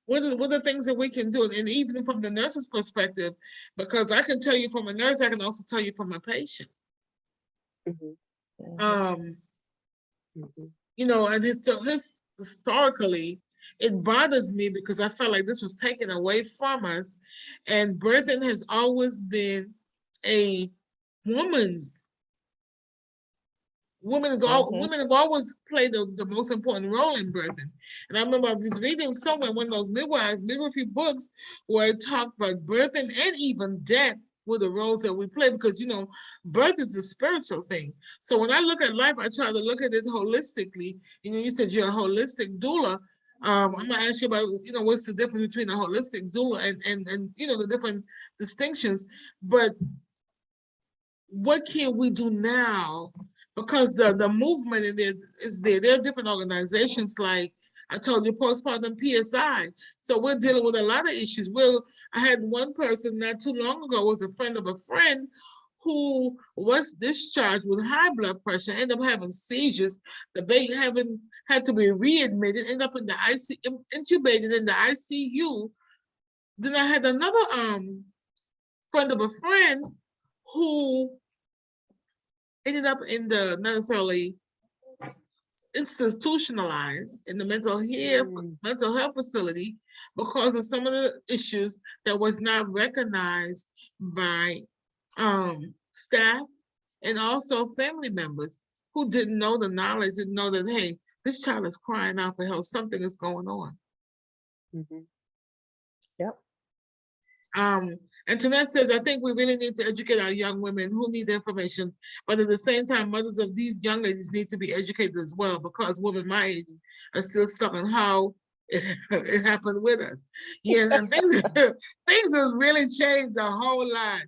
what are the things that we can do? And even from the nurse's perspective, because I can tell you from a nurse, I can also tell you from a patient. Mhm. Mhm. You know, and historically, it bothers me because I felt like this was taken away from us. And birthing has always been a woman's women have always played the most important role in birthing. And I remember I was reading somewhere one of those midwifery books where it talked about birthing and even death were the roles that we play, because you know, birth is a spiritual thing. So when I look at life, I try to look at it holistically. You know, you said you're a holistic doula. I'm gonna ask you about, you know, what's the difference between a holistic doula and you know, the different distinctions. But what can we do now? Because the movement in there is there. There are different organizations like I told you, postpartum PSI. So we're dealing with a lot of issues. I had one person not too long ago, was a friend of a friend, who was discharged with high blood pressure, ended up having seizures. The baby had to be readmitted, ended up in the ICU, intubated in the ICU. Then I had another friend of a friend who ended up in the not necessarily institutionalized in the mental health facility because of some of the issues that was not recognized by staff and also family members who didn't know the knowledge, didn't know that, hey, this child is crying out for help, something is going on. Mhm. Yep. And Jeanette says, I think we really need to educate our young women who need the information, but at the same time, mothers of these young ladies need to be educated as well, because women my age are still stuck on how it happened with us. Yeah, and things have really changed a whole lot,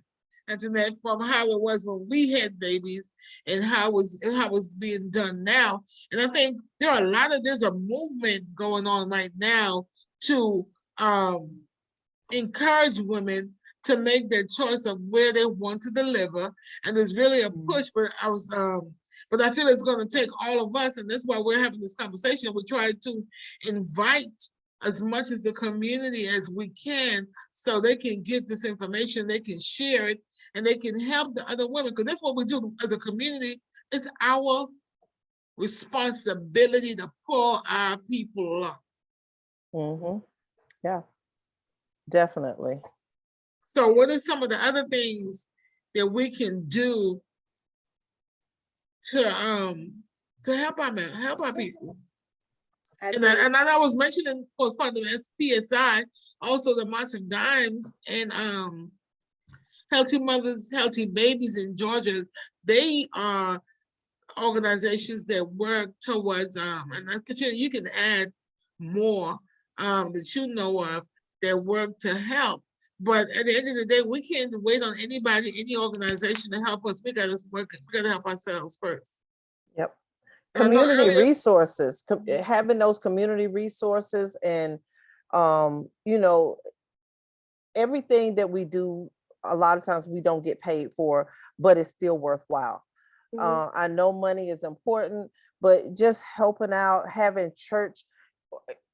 Antoinette, from how it was when we had babies and how it's being done now. And I think there's a movement going on right now to encourage women to make their choice of where they want to deliver. And there's really a push, but I feel it's going to take all of us, and that's why we're having this conversation. We try to invite as much as the community as we can, so they can get this information, they can share it, and they can help the other women, because that's what we do as a community. It's our responsibility to pull our people up. Yeah, definitely. So what are some of the other things that we can do to help our people? And I was mentioning postpartum PSI, also the March of Dimes and Healthy Mothers, Healthy Babies in Georgia. They are organizations that work towards and Katrina, you can add more that you know of that work to help. But at the end of the day, we can't wait on anybody, any organization to help us. We gotta help ourselves first. Yep. And I know Community earlier, resources, having those community resources, and you know, everything that we do, a lot of times we don't get paid for, but it's still worthwhile. I know money is important, but just helping out, having church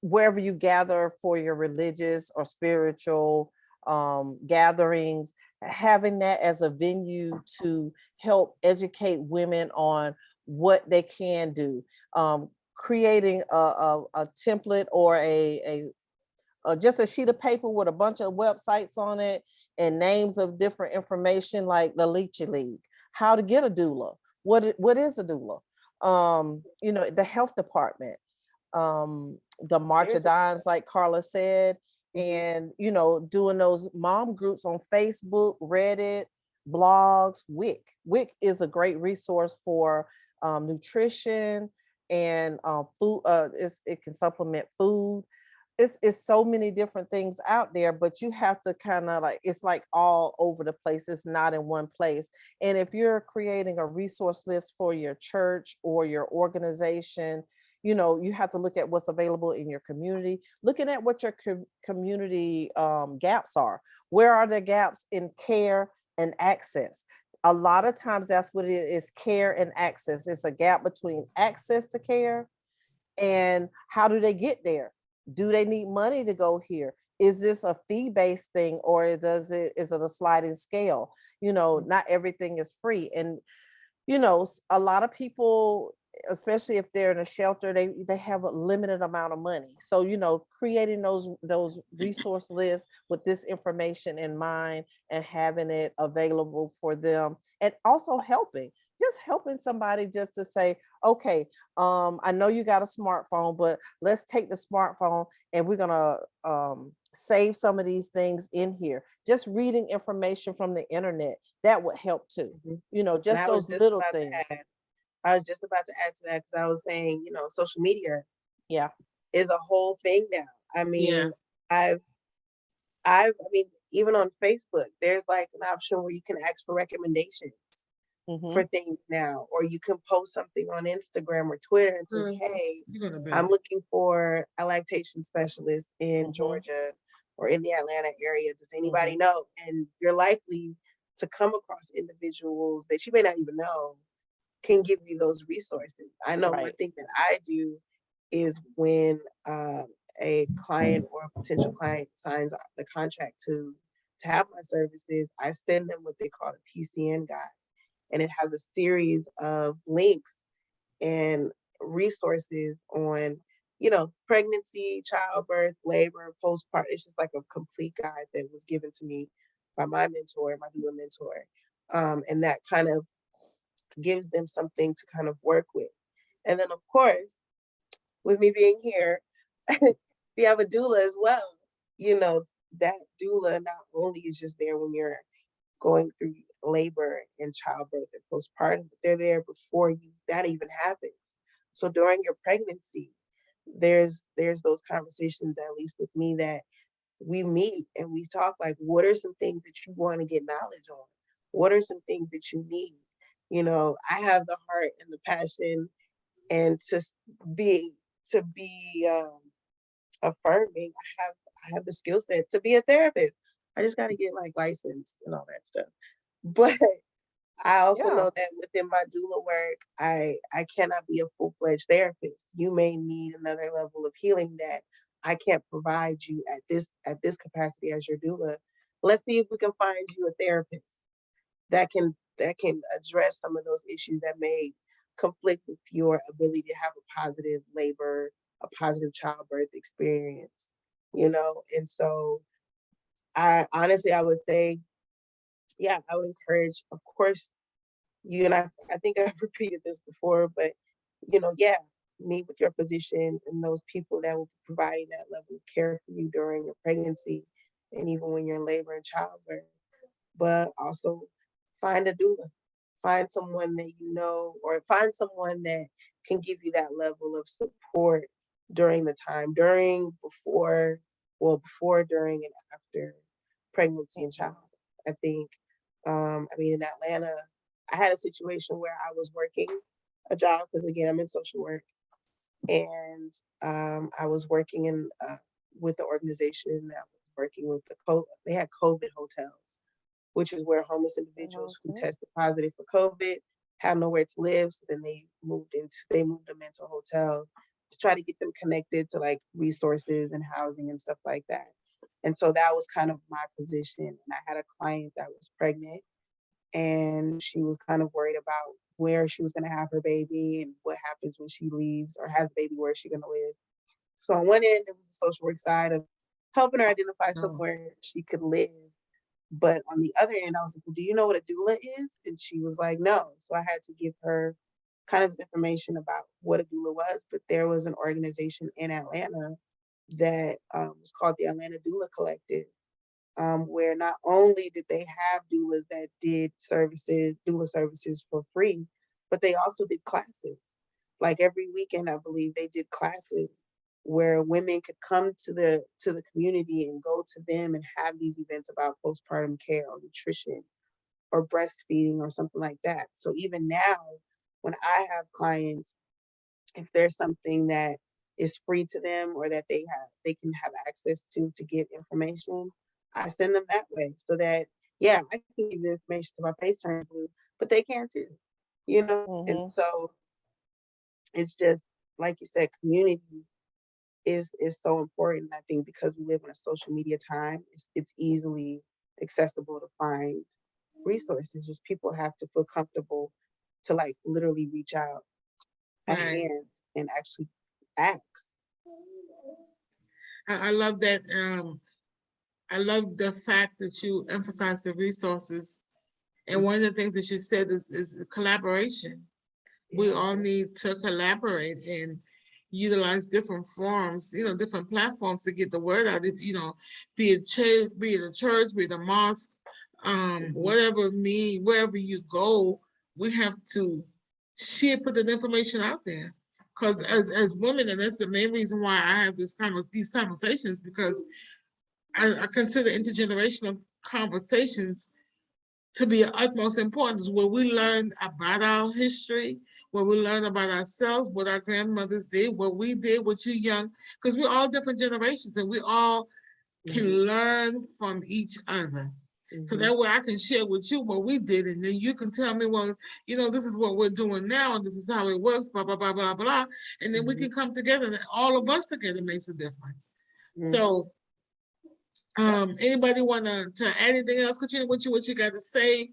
wherever you gather for your religious or spiritual gatherings, having that as a venue to help educate women on what they can do, creating a template or just a sheet of paper with a bunch of websites on it and names of different information, like the Leachy League, how to get a doula, what is a doula, you know, the health department, the March of Dimes, like Karla said, and you know, doing those mom groups on Facebook, Reddit, blogs. WIC is a great resource for nutrition and food. It can supplement food. It's so many different things out there, but you have to kind of like, it's like all over the place. It's not in one place. And if you're creating a resource list for your church or your organization, you know, you have to look at what's available in your community, looking at what your community gaps are. Where are the gaps in care and access? A lot of times that's what it is, care and access. It's a gap between access to care and how do they get there? Do they need money to go here? Is this a fee-based thing, or is it a sliding scale? Not everything is free. And a lot of people, especially if they're in a shelter, they have a limited amount of money. So creating those resource lists with this information in mind and having it available for them, and also helping somebody just to say, okay, I know you got a smartphone, but let's take the smartphone and we're gonna save some of these things in here. Just reading information from the internet, that would help too. And Just I was those just little about to things. add, I was just about to add to that, because I was saying, social media Yeah. is a whole thing now. I mean, Yeah. I mean, even on Facebook, there's like an option where you can ask for recommendations for things now, or you can post something on Instagram or Twitter and says, hey, You're gonna I'm bed. looking for a lactation specialist in Georgia or in the Atlanta area. Does anybody know? And you're likely to come across individuals that you may not even know can give you those resources. I know one thing that I do is when a client or a potential client signs the contract to have my services, I send them what they call a PCN guide. And it has a series of links and resources on, pregnancy, childbirth, labor, postpartum. It's just like a complete guide that was given to me by my mentor, my doula mentor. And that kind of gives them something to kind of work with. And then, of course, with me being here, we have a doula as well. That doula not only is just there when you're going through labor and childbirth and postpartum, but they're there before that even happens. So during your pregnancy, there's those conversations, at least with me, that we meet and we talk like, what are some things that you want to get knowledge on? What are some things that you need? I have the heart and the passion and to be affirming. I have the skill set to be a therapist. I just got to get like licensed and all that stuff. But I also know that within my doula work, I cannot be a full-fledged therapist. You may need another level of healing that I can't provide you at this capacity as your doula. Let's see if we can find you a therapist that can address some of those issues that may conflict with your ability to have a positive labor, a positive childbirth experience, And so I would say, yeah, I would encourage, of course, you and I think I've repeated this before, but meet with your physicians and those people that will be providing that level of care for you during your pregnancy and even when you're in labor and childbirth. But also find a doula, find someone that you know, or find someone that can give you that level of support during the time, before, during, and after pregnancy and child. I think, in Atlanta, I had a situation where I was working a job, because again, I'm in social work, and I was working with the organization that was working with they had COVID hotels, which is where homeless individuals who tested positive for COVID have nowhere to live. So then they moved them into a hotel to try to get them connected to like resources and housing and stuff like that. And so that was kind of my position. And I had a client that was pregnant, and she was kind of worried about where she was going to have her baby and what happens when she leaves or has a baby, where is she going to live. So on one end, it was the social work side of helping her identify somewhere she could live. But on the other end, I was like, well, do you know what a doula is? And she was like, no. So I had to give her kind of information about what a doula was. But there was an organization in Atlanta that was called the Atlanta Doula Collective, where not only did they have doulas that did doula services for free, but they also did classes. Like every weekend, I believe they did classes where women could come to the community and go to them and have these events about postpartum care or nutrition or breastfeeding or something like that. So even now, when I have clients, if there's something that is free to them or that they can have access to get information, I send them that way, so that, yeah, I can give the information to my face turn blue, but they can too, And so it's just, like you said, community is so important. I think because we live in a social media time, it's easily accessible to find resources. Just people have to feel comfortable to like literally reach out a Right. hand and actually ask. I love that. I love the fact that you emphasize the resources. And one of the things that you said is collaboration. We all need to collaborate and utilize different forms, different platforms to get the word out. Be it church, be it a church, be it a mosque, wherever you go, we have to put that information out there. Because as women, and that's the main reason why I have these conversations, because I consider intergenerational conversations to be of utmost importance, where we learn about our history, where we learn about ourselves, what our grandmothers did, what we did, what you young, because we're all different generations and we all can learn from each other. So that way I can share with you what we did, and then you can tell me, well, this is what we're doing now, and this is how it works, blah, blah, blah, blah, blah. And then we can come together, and all of us together makes a difference. So anybody want to add anything else, Katrina? What you got to say?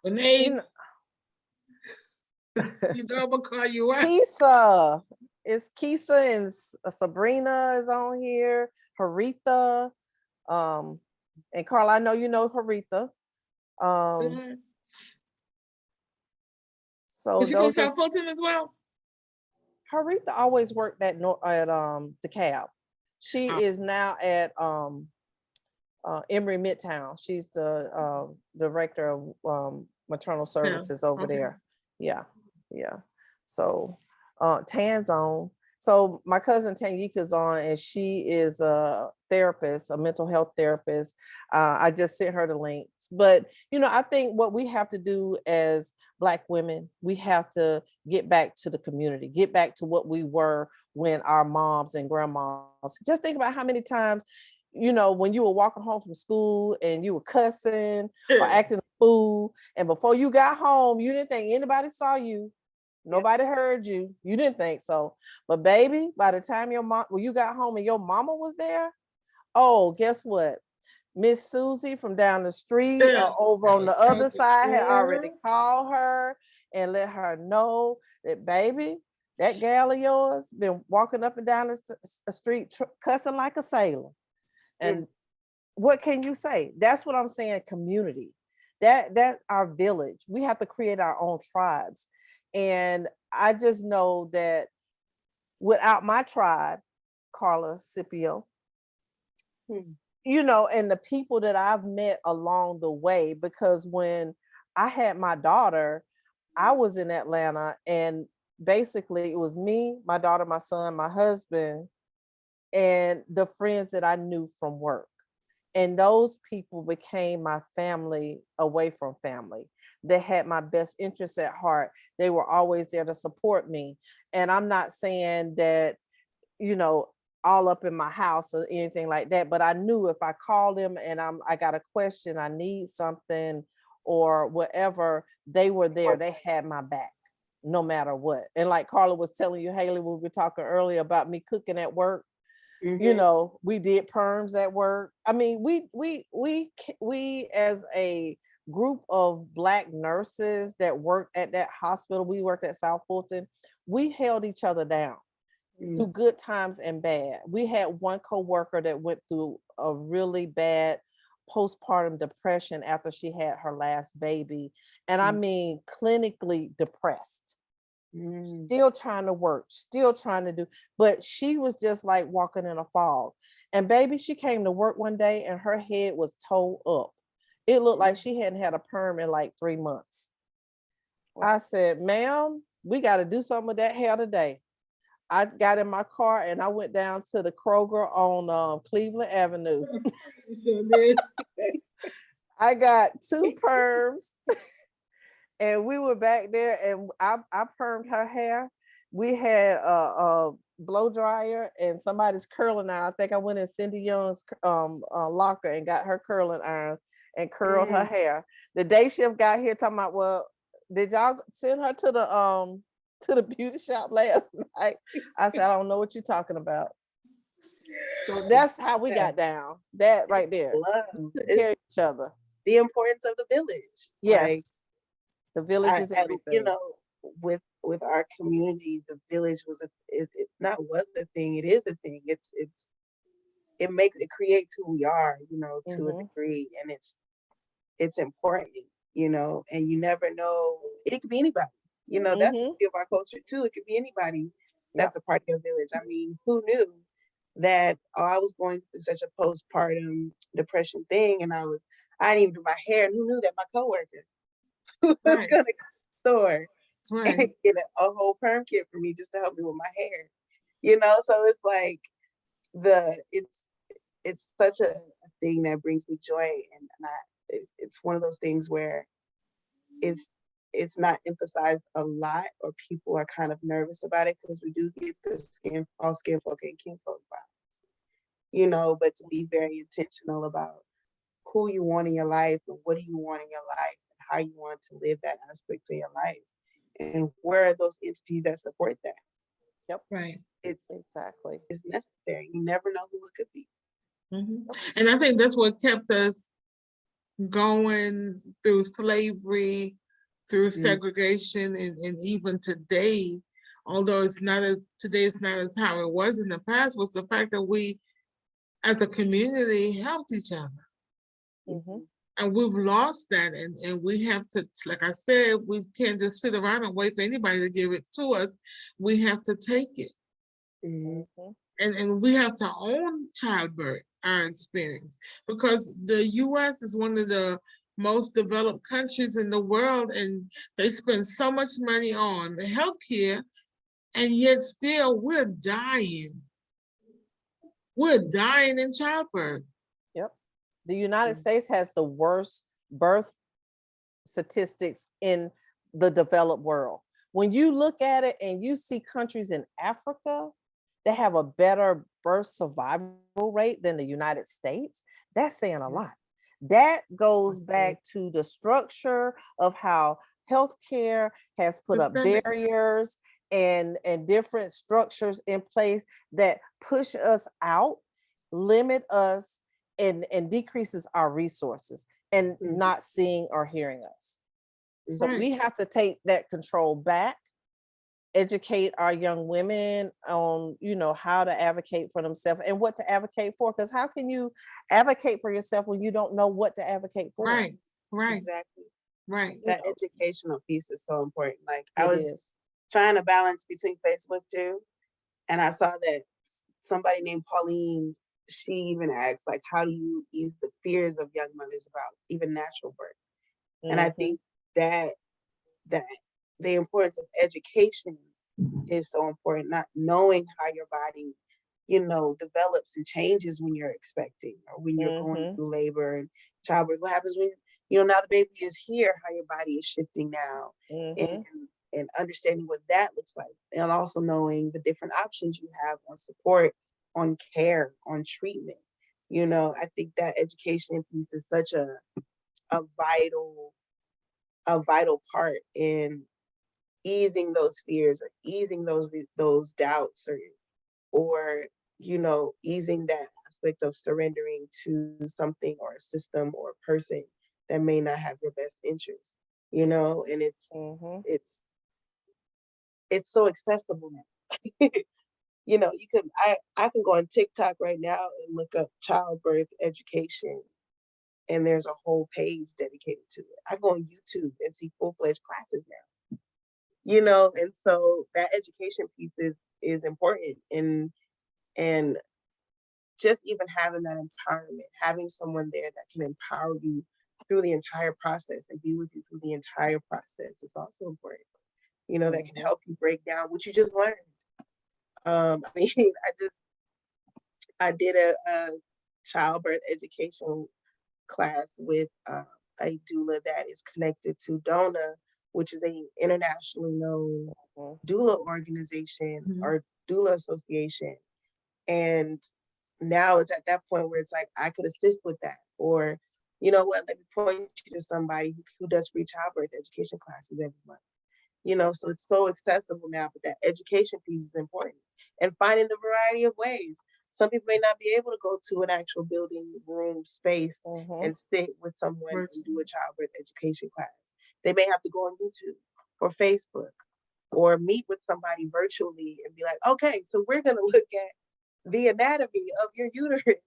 Renee, I'm gonna call you out. Kisa, it's Kisa and Sabrina is on here. Haritha, and Karla, I know you know Haritha. So Is she from those are, South Fulton as well? Haritha always worked at DeKalb. She is now at Emory Midtown. She's the director of maternal services over there. Yeah. So Tan's on. So my cousin Tangika's on, and she is a therapist, a mental health therapist. I just sent her the links. But I think what we have to do as Black women, we have to get back to the community, get back to what we were when our moms and grandmas. Just think about how many times, when you were walking home from school and you were cussing or acting a fool, and before you got home, you didn't think anybody saw you. Nobody heard you. You didn't think so. But baby, by the time when you got home and your mama was there, oh, guess what? Miss Susie from down the street or over on the other side had already called her and let her know that, baby, that gal of yours been walking up and down the street cussing like a sailor. And what can you say? That's what I'm saying, community. That's our village. We have to create our own tribes. And I just know that without my tribe, Karla, Scipio, and the people that I've met along the way, because when I had my daughter, I was in Atlanta, and basically it was me, my daughter, my son, my husband, and the friends that I knew from work. And those people became my family away from family. They had my best interests at heart. They were always there to support me. And I'm not saying that, all up in my house or anything like that, but I knew if I called them and I got a question, I need something or whatever, they were there. They had my back no matter what. And like Karla was telling you, Haley, we were talking earlier about me cooking at work. We did perms at work. I mean, we as a group of Black nurses that worked at that hospital, we worked at South Fulton, we held each other down through good times and bad. We had one coworker that went through a really bad postpartum depression after she had her last baby. And I mean, clinically depressed. Still trying to work, still trying to do, but she was just like walking in a fog. And baby, she came to work one day and her head was towed up. It looked like she hadn't had a perm in like 3 months. I said, ma'am, we got to do something with that hair today. I got in my car and I went down to the Kroger on Cleveland Avenue. I got 2 perms. And we were back there and I permed her hair. We had a blow dryer and somebody's curling iron. I think I went in Cindy Young's locker and got her curling iron and curled her hair. The day shift got here talking about, well, did y'all send her to to the beauty shop last night. I said, I don't know what you're talking about. So that's how we got down. That right there. Love. Took It's care of each other. the importance of the village. Yes. Like, The village is you everything. know, with our community, the village was it not was a thing. It is a thing. It creates who we are, you know, to a degree, and it's important, you know, and you never know. It could be anybody, you know. That's the beauty of our culture too. It could be anybody that's a part of your village. I mean, who knew that I was going through such a postpartum depression thing, and I didn't even do my hair, and who knew that my coworker who was gonna go to the store and get a whole perm kit for me just to help me with my hair, you know. So it's like it's such a thing that brings me joy, and it's one of those things where it's not emphasized a lot, or people are kind of nervous about it, because we do get the all skin folk and kinfolk vibes, you know. But to be very intentional about who you want in your life, and what do you want in your life, and how you want to live that aspect of your life, and where are those entities that support that. Yep. Right. It's necessary. You never know who it could be. And I think that's what kept us going through slavery, through segregation, and even today, although today it's not as how it was in the past, was the fact that we as a community helped each other. And we've lost that, and we have to, like I said, we can't just sit around and wait for anybody to give it to us. We have to take it. And we have to own childbirth, our experience, because the US is one of the most developed countries in the world, and they spend so much money on the healthcare, and yet still we're dying. We're dying in childbirth. Yep. The United States has the worst birth statistics in the developed world. When you look at it and you see countries in Africa that have a better birth survival rate than the United States, that's saying a lot. That goes back to the structure of how healthcare has put up barriers and different structures in place that push us out, limit us, and decreases our resources, and not seeing or hearing us. So we have to take that control back, educate our young women on, you know, how to advocate for themselves and what to advocate for. Because how can you advocate for yourself when you don't know what to advocate for? Right. Exactly. Right. That educational piece is so important. Like I was trying to balance between Facebook too, and I saw that somebody named Pauline, she even asked, like, how do you ease the fears of young mothers about even natural birth? And I think that the importance of education is so important, not knowing how your body, you know, develops and changes when you're expecting, or when you're going through labor and childbirth. What happens when, you know, now the baby is here, how your body is shifting now, and understanding what that looks like, and also knowing the different options you have on support, on care, on treatment. You know, I think that education piece is such a vital part in easing those fears, or easing those doubts, or you know, easing that aspect of surrendering to something or a system or a person that may not have your best interest, you know. And it's so accessible now. You know, I can go on TikTok right now and look up childbirth education, and there's a whole page dedicated to it. I go on YouTube and see full-fledged classes now, you know. And so that education piece is important, and just even having that empowerment, having someone there that can empower you through the entire process and be with you through the entire process is also important, you know, that can help you break down what you just learned. I mean, I did a childbirth education class with a doula that is connected to Doula, which is a internationally known doula organization, or doula association. And now it's at that point where it's like, I could assist with that, or, you know what, let me point you to somebody who does free childbirth education classes every month. you know, so it's so accessible now, but that education piece is important. And finding the variety of ways. Some people may not be able to go to an actual building room space and sit with someone and do a childbirth education class. They may have to go on YouTube or Facebook or meet with somebody virtually and be like, okay, so we're gonna look at the anatomy of your uterus.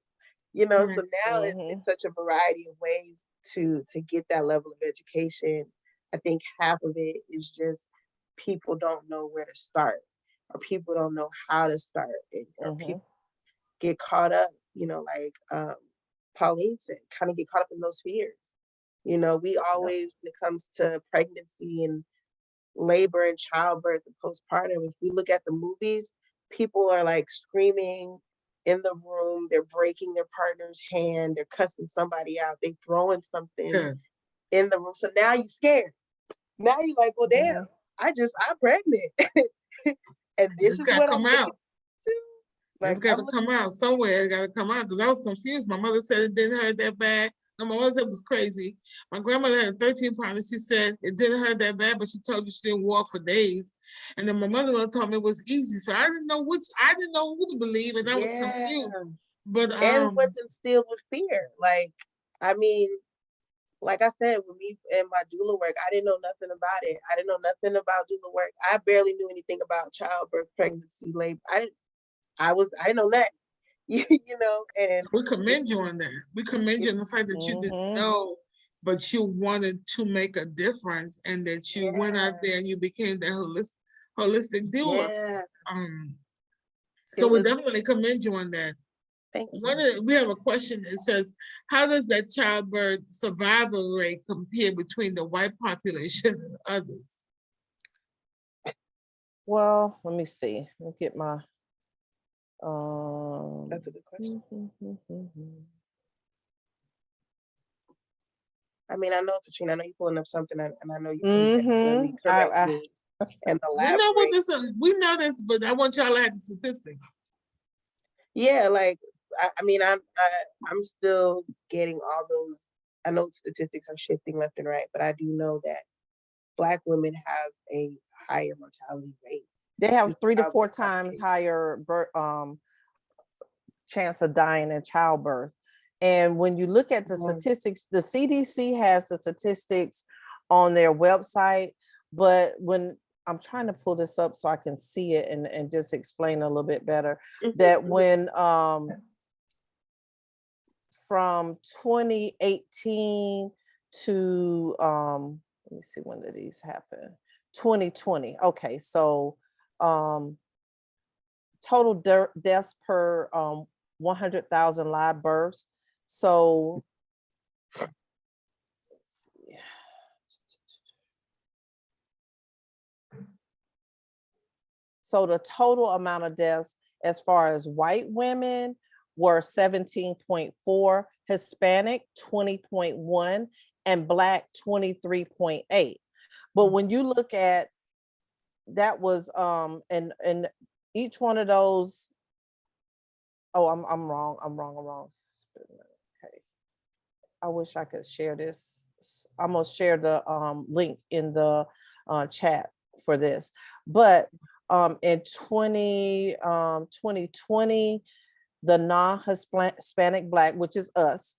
You know, so now it's such a variety of ways to get that level of education. I think half of it is just people don't know where to start, or people don't know how to start, or people get caught up, you know, like Pauline said, kind of get caught up in those fears. You know, we always, when it comes to pregnancy and labor and childbirth and postpartum, if we look at the movies, people are like screaming in the room, they're breaking their partner's hand, they're cussing somebody out, they throwing something in the room. So now you're scared. Now you're like, well, damn, I'm pregnant. And this is what I'm out. Like, it's got to come out somewhere. It got to come out, because I was confused. My mother said it didn't hurt that bad. No, my mother said it was crazy. My grandmother had a 13-pounder. She said it didn't hurt that bad, but she told you she didn't walk for days. And then my mother-in-law told me it was easy. So I didn't know who to believe, and I was confused. But and what's instilled with fear. Like, I mean, like I said, with me and my doula work, I didn't know nothing about it. I didn't know nothing about doula work. I barely knew anything about childbirth, pregnancy, labor. I didn't know that, you know, and we commend you on that. We commend you on the fact that you didn't know, but you wanted to make a difference, and that you went out there and you became that holistic doula. Yeah. So we definitely commend you on that. Thank you. We have a question that says, how does that childbirth survival rate compare between the white population and others? Well, let me see. Let me get my that's a good question. I mean, I know, Katrina, I know you're pulling up something, and I know you can definitely correct me and elaborate. We know what this is. We know this, but I want y'all to have the statistics. Yeah, like I mean, I'm still getting all those. I know statistics are shifting left and right, but I do know that Black women have a higher mortality rate. They have 3 to 4 times higher chance of dying in childbirth. And when you look at the statistics, the CDC has the statistics on their website, but when I'm trying to pull this up so I can see it and just explain a little bit better, that when from 2018 to let me see, when did these happen? 2020. Okay, so total deaths per 100,000 live births. So let's see. So the total amount of deaths as far as white women were 17.4, Hispanic 20.1, and Black 23.8. But when you look at that, was and each one of those, oh, I'm wrong. Okay, I wish I could share this. I'm gonna share the link in the chat for this. But in 2020, the non-Hispanic Black, which is us,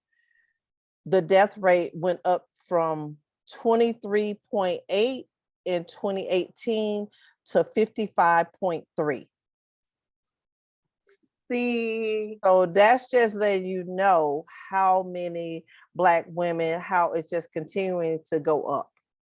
the death rate went up from 23.8 in 2018 to 55.3. See, so that's just letting you know how many Black women, how it's just continuing to go up.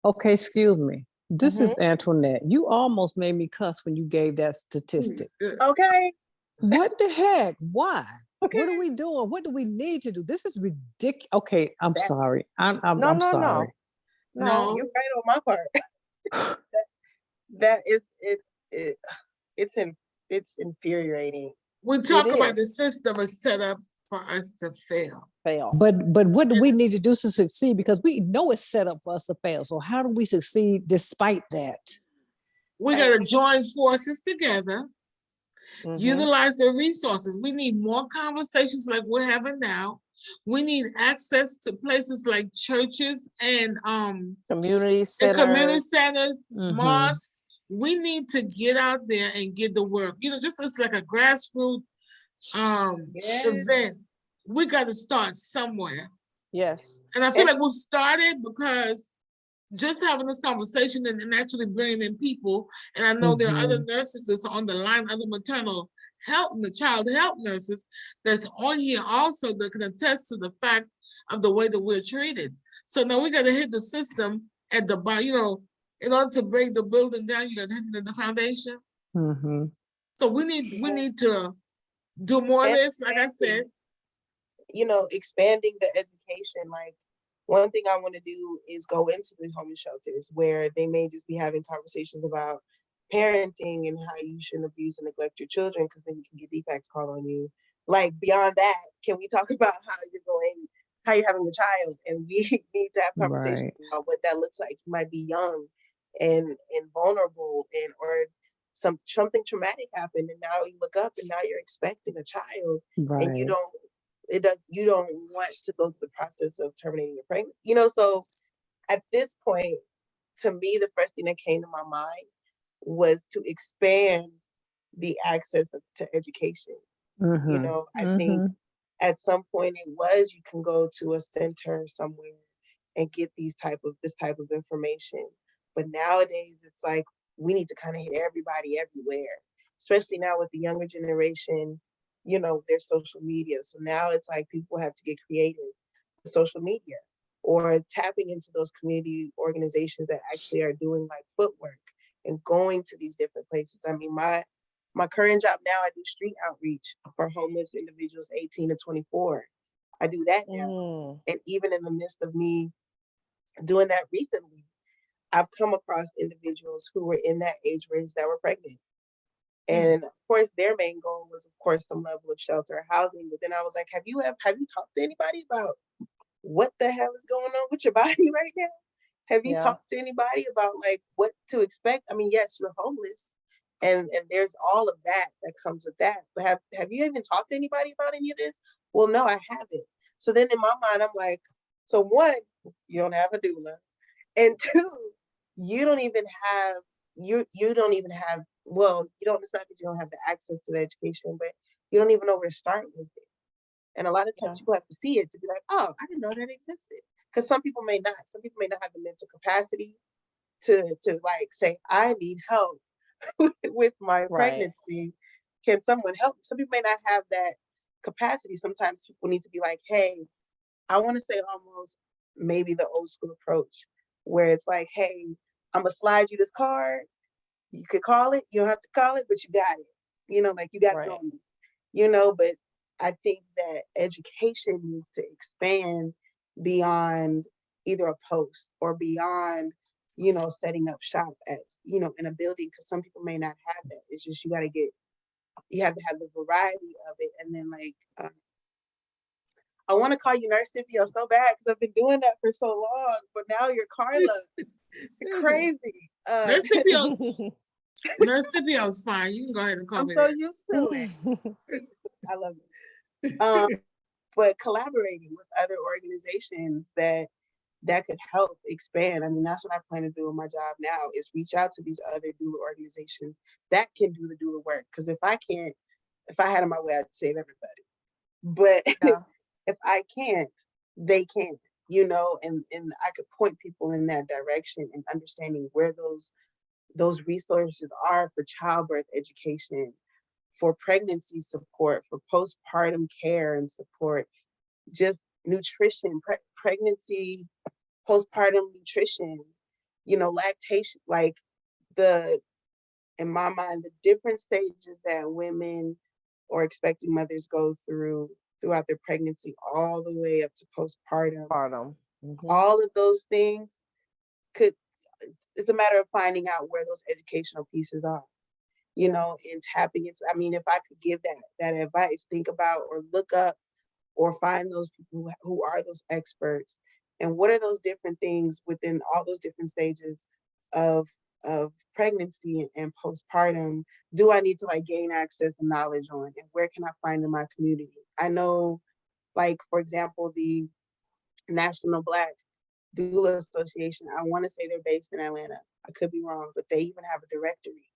Okay, excuse me. This is Antoinette. You almost made me cuss when you gave that statistic. Okay. What the heck? Why? Okay. What are we doing? What do we need to do? This is ridiculous. Okay, I'm sorry. I'm sorry. No, you're right on my part. that is it's infuriating. We talk about the system is set up for us to fail. But what do we need to do to succeed? Because we know it's set up for us to fail. So how do we succeed despite that? We got to join forces together, utilize their resources. We need more conversations like we're having now. We need access to places like churches and Community and community centers. centers, Mhm. mosques. We need to get out there and get the work. You know, just as like a grassroots Yes. event. We got to start somewhere. Yes. And I feel And- like we've started because just having this conversation and actually bringing in people, and I know there are other nurses that's on the line, other maternal health, the child health nurses that's on here also that can attest to the fact of the way that we're treated. So now we got to hit the system at the bottom. You know, in order to break the building down, you got to hit it at the foundation. Mhm. So we need to do more of And this, like I said. you know, expanding the education. Like, one thing I want to do is go into the homeless shelters where they may just be having conversations about parenting and how you shouldn't abuse and neglect your children, because then you can get defects called on you. Like, beyond that, can we talk about how you're having the child? And we need to have conversations Right. about what that looks like. You might be young and vulnerable, and or something traumatic happened, and now you look up and now you're expecting a child, and you Right. don't want to go through the process of terminating your pregnancy. You know, so at this point, to me, the first thing that came to my mind was to expand the access to education. You Mhm. know, I think Mhm. at some point it was, you can go to a center somewhere and get this type of information. But nowadays it's like we need to kind of hit everybody everywhere, especially now with the younger generation. You know, there's social media. So now it's like people have to get creative with social media or tapping into those community organizations that actually are doing like footwork and going to these different places. I mean, my current job now, I do street outreach for homeless individuals 18 to 24. I do that now. Mm. And even in the midst of me doing that recently, I've come across individuals who were in that age range that were pregnant. And of course, their main goal was, of course, some level of shelter or housing. But then I was like, have you talked to anybody about what the hell is going on with your body right now? Have you Yeah. talked to anybody about like what to expect? I mean, yes, you're homeless, and there's all of that that comes with that. But have you even talked to anybody about any of this? Well, no, I haven't. So then in my mind, I'm like, so one, you don't have a doula, and two, you don't even have you don't even have, well, you don't, it's not that you don't have the access to the education, but you don't even know where to start with it. And a lot of times Yeah. people have to see it to be like, oh, I didn't know that existed. Because some people may not. Some people may not have the mental capacity to like say, I need help with my Right. pregnancy. Can someone help? Some people may not have that capacity. Sometimes people need to be like, hey, I want to say almost maybe the old school approach where it's like, hey, I'm gonna slide you this card. You could call it. You don't have to call it, but you got it. You know, like you got Right. it on me. You know, but I think that education needs to expand beyond either a post or beyond, you know, setting up shop at, you know, in a building, because some people may not have that. It's just you have to have the variety of it. And then like, I want to call you Nurse Scipio so bad because I've been doing that for so long, but now you're Karla. You're crazy. Nurse Scipio is fine. You can go ahead and call I'm me so that. used to it. I love it. But collaborating with other organizations that could help expand. I mean, that's what I plan to do in my job now, is reach out to these other doula organizations that can do the doula work. Because if I had it my way, I'd save everybody. But Yeah. if I can't, they can, you know, and I could point people in that direction and understanding where those resources are for childbirth education, for pregnancy support, for postpartum care and support, just nutrition, pregnancy, postpartum nutrition, you know, lactation, like in my mind, the different stages that women or expecting mothers go through throughout their pregnancy, all the way up to postpartum. Postpartum. Mhm. All of those things it's a matter of finding out where those educational pieces are, you know, and tapping into, I mean, if I could give that advice, think about or look up or find those people who are those experts, and what are those different things within all those different stages of pregnancy and postpartum do I need to like gain access and knowledge on, and where can I find in my community? I know Like, for example, the National Black Doula Association, I want to say they're based in Atlanta. I could be wrong, but they even have a directory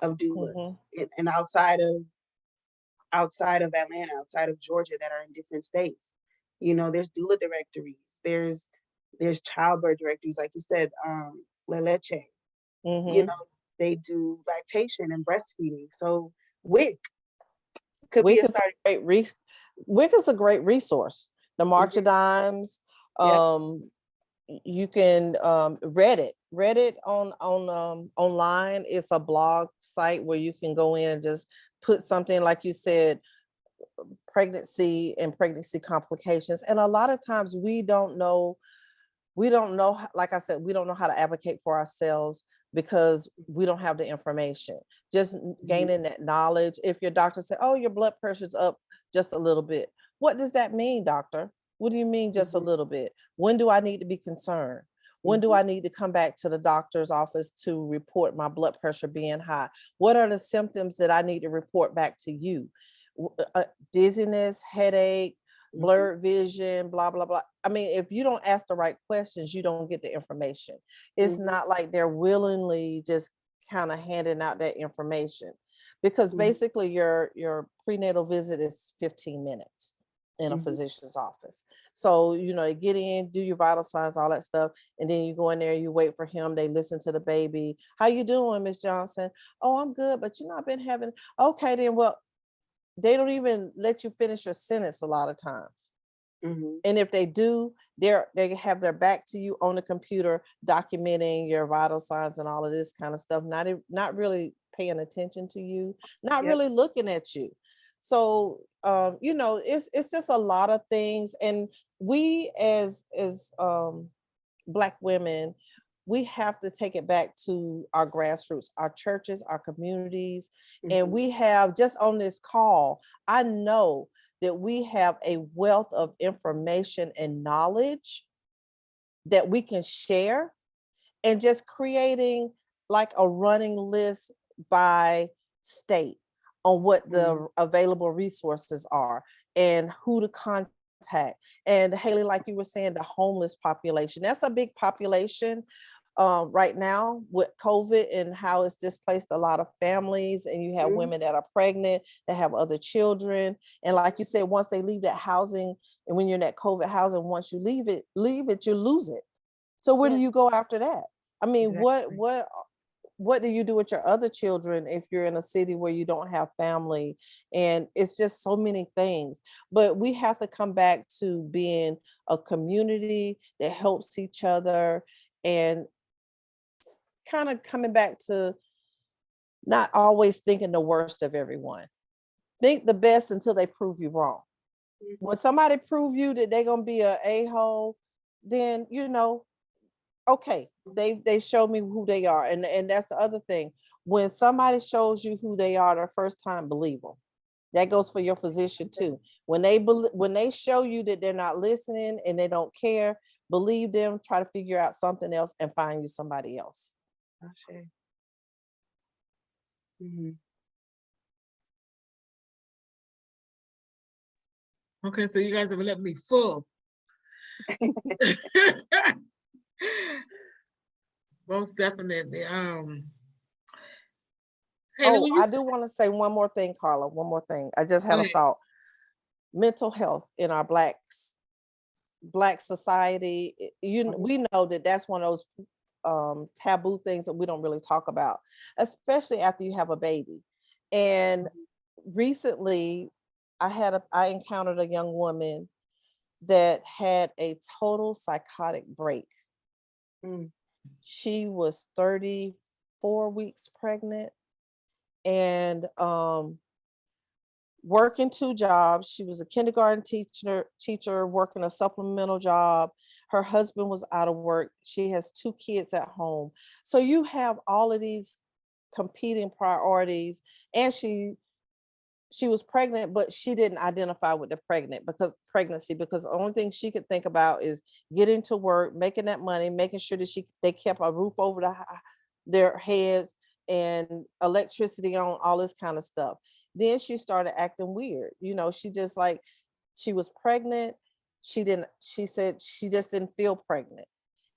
of doulas. And outside of Atlanta, outside of Georgia, that are in different states. You know, there's doula directories. There's childbirth directories, like you said, La Leche. You know, they do lactation and breastfeeding. So WIC could be WIC a is starting. WIC is a great resource. The March of Dimes. You can Reddit on online. It's a blog site where you can go in and just put something, like you said, pregnancy and pregnancy complications. And a lot of times we don't know, like I said, we don't know how to advocate for ourselves because we don't have the information. Just gaining that knowledge. If your doctor said, oh, your blood pressure's up just a little bit, what does that mean, doctor? What do you mean just a little bit? When do I need to be concerned? When do I need to come back to the doctor's office to report my blood pressure being high? What are the symptoms that I need to report back to you? Dizziness, headache, blurred vision, blah, blah, blah. I mean, if you don't ask the right questions, you don't get the information. It's not like they're willingly just kind of handing out that information, because basically your prenatal visit is 15 minutes in a physician's office. So, you know, get in, do your vital signs, all that stuff. And then you go in there, you wait for him. They listen to the baby. How you doing, Miss Johnson? Oh, I'm good. But you know, I've been having, okay, then, well, they don't even let you finish your sentence a lot of times. And if they do, they have their back to you on the computer, documenting your vital signs and all of this kind of stuff, not really paying attention to you, not really looking at you. So, you know, it's just a lot of things. And we as Black women, we have to take it back to our grassroots, our churches, our communities. And we have, just on this call, I know that we have a wealth of information and knowledge that we can share, and just creating like a running list by state on what the available resources are and who to contact. And Haley, like you were saying, the homeless population, that's a big population right now with COVID, and how it's displaced a lot of families. And you have women that are pregnant, that have other children. And like you said, once they leave that housing, and when you're in that COVID housing, once you leave it, you lose it. So where do you go after that? I mean, what do you do with your other children if you're in a city where you don't have family? And it's just so many things. But we have to come back to being a community that helps each other, and kind of coming back to not always thinking the worst of everyone. Think the best until they prove you wrong. When somebody prove you that they're gonna be a a-hole, then you know, okay, they show me who they are. And that's the other thing. When somebody shows you who they are the first time, believe them. That goes for your physician too. When they show you that they're not listening and they don't care, believe them. Try to figure out something else and find you somebody else. Okay. Okay, so you guys have let me full. Most definitely. Haley, Oh, I do want to say one more thing, Karla. One more thing. I just had a thought. Mental health in our Black society. We know that that's one of those taboo things that we don't really talk about, especially after you have a baby. And recently, I encountered a young woman that had a total psychotic break. She was 34 weeks pregnant, and working 2 jobs. She was a kindergarten teacher working a supplemental job. Her husband was out of work. She has 2 kids at home. So you have all of these competing priorities. And she was pregnant, but she didn't identify with the pregnancy because the only thing she could think about is getting to work, making that money, making sure that they kept a roof over their heads and electricity on, all this kind of stuff. Then she started acting weird. You know, she just like, She was pregnant. She said she just didn't feel pregnant.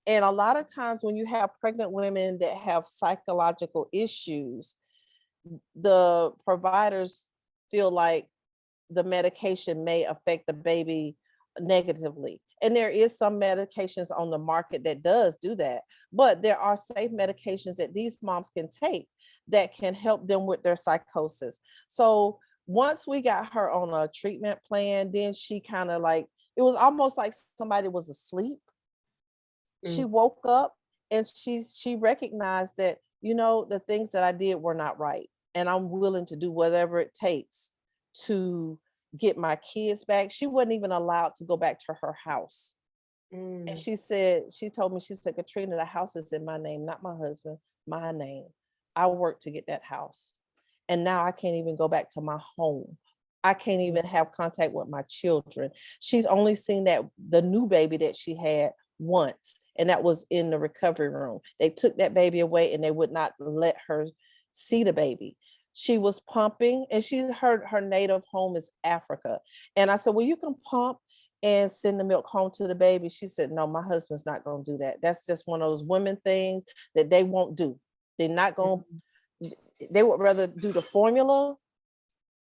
And a lot of times when you have pregnant women that have psychological issues, the providers feel like the medication may affect the baby negatively. And there is some medications on the market that does do that, but there are safe medications that these moms can take that can help them with their psychosis. So once we got her on a treatment plan, then she kind of like, it was almost like somebody was asleep. She woke up and she recognized that, you know, the things that I did were not right. And I'm willing to do whatever it takes to get my kids back. She wasn't even allowed to go back to her house. And she told me, she said, Katrina, the house is in my name, not my husband, my name. I worked to get that house. And now I can't even go back to my home. I can't even have contact with my children. She's only seen the new baby that she had once, and that was in the recovery room. They took that baby away and they would not let her see the baby. She was pumping, and her native home is Africa. And I said, well, you can pump and send the milk home to the baby. She said, no, my husband's not going to do that. That's just one of those women things that they won't do. They're not going to, they would rather do the formula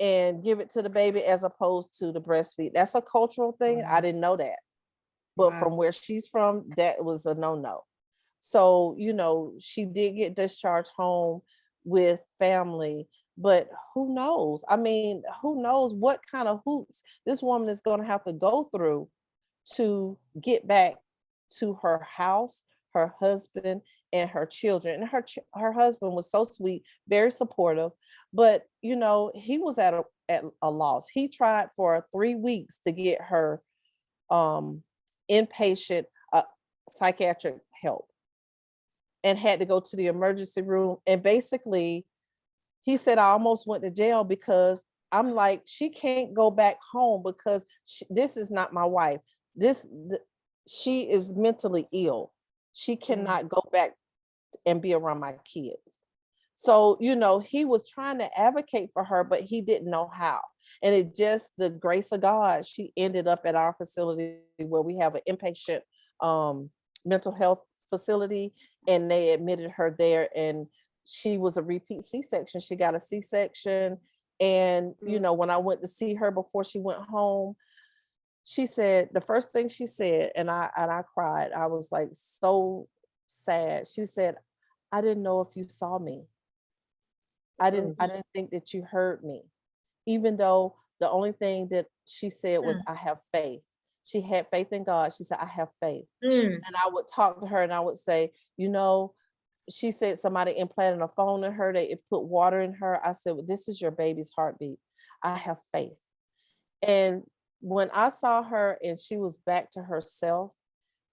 and give it to the baby as opposed to the breastfeed. That's a cultural thing. I didn't know that. But from where she's from, that was a no-no. So, you know, she did get discharged home with family, but who knows? I mean, who knows what kind of hoops this woman is going to have to go through to get back to her house, her husband, and her children. And her husband was so sweet, very supportive, but you know, he was at a loss. He tried for 3 weeks to get her inpatient psychiatric help and had to go to the emergency room. And basically, he said, I almost went to jail because I'm like, she can't go back home because this is not my wife. She is mentally ill. She cannot go back and be around my kids. So, you know, he was trying to advocate for her, but he didn't know how. And it just, the grace of God, she ended up at our facility where we have an inpatient mental health facility, and they admitted her there. And she was a repeat C-section. She got a C-section. And, you know, when I went to see her before she went home, she said, the first thing she said, and I cried. I was like so sad. She said, I didn't know if you saw me. I didn't think that you heard me. Even though the only thing that she said was, I have faith. She had faith in God. She said, I have faith. And I would talk to her and I would say, you know, she said somebody implanted a phone in her, they put water in her. I said, well, this is your baby's heartbeat. I have faith. And when I saw her and she was back to herself,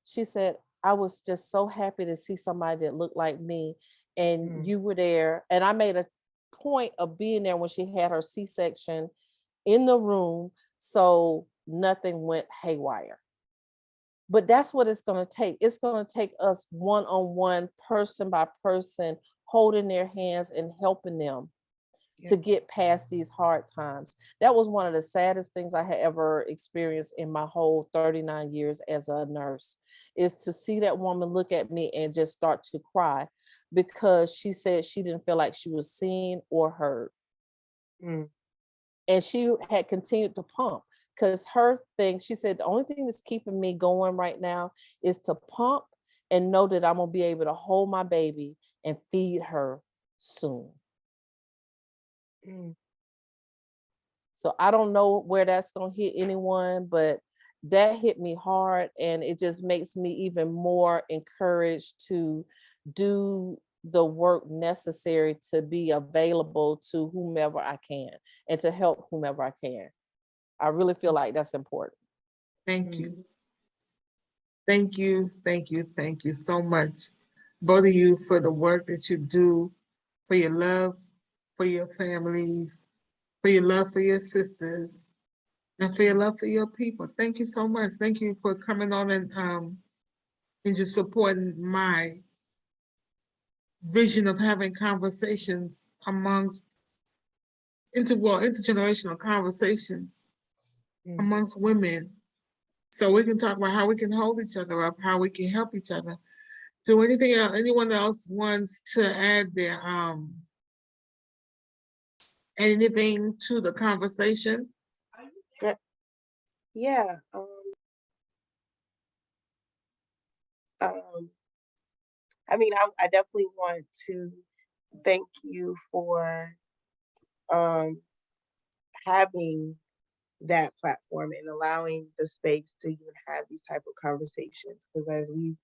she said, I was just so happy to see somebody that looked like me. And you were there. And I made a point of being there when she had her C-section in the room, so nothing went haywire. But that's what it's going to take. It's going to take us one-on-one, person by person, holding their hands and helping them to get past these hard times. That was one of the saddest things I had ever experienced in my whole 39 years as a nurse, is to see that woman look at me and just start to cry because she said she didn't feel like she was seen or heard. And she had continued to pump. Because her thing, she said, the only thing that's keeping me going right now is to pump and know that I'm going to be able to hold my baby and feed her soon. So I don't know where that's going to hit anyone, but that hit me hard. And it just makes me even more encouraged to do the work necessary to be available to whomever I can and to help whomever I can. I really feel like that's important. Thank you. Thank you, thank you, thank you so much, both of you, for the work that you do, for your love for your families, for your love for your sisters, and for your love for your people. Thank you so much. Thank you for coming on and just supporting my vision of having conversations amongst intergenerational conversations amongst women. So we can talk about how we can hold each other up, how we can help each other. So anyone else wants to add anything to the conversation? Yeah. I mean, I definitely want to thank you for having that platform and allowing the space to even have these type of conversations. Because as we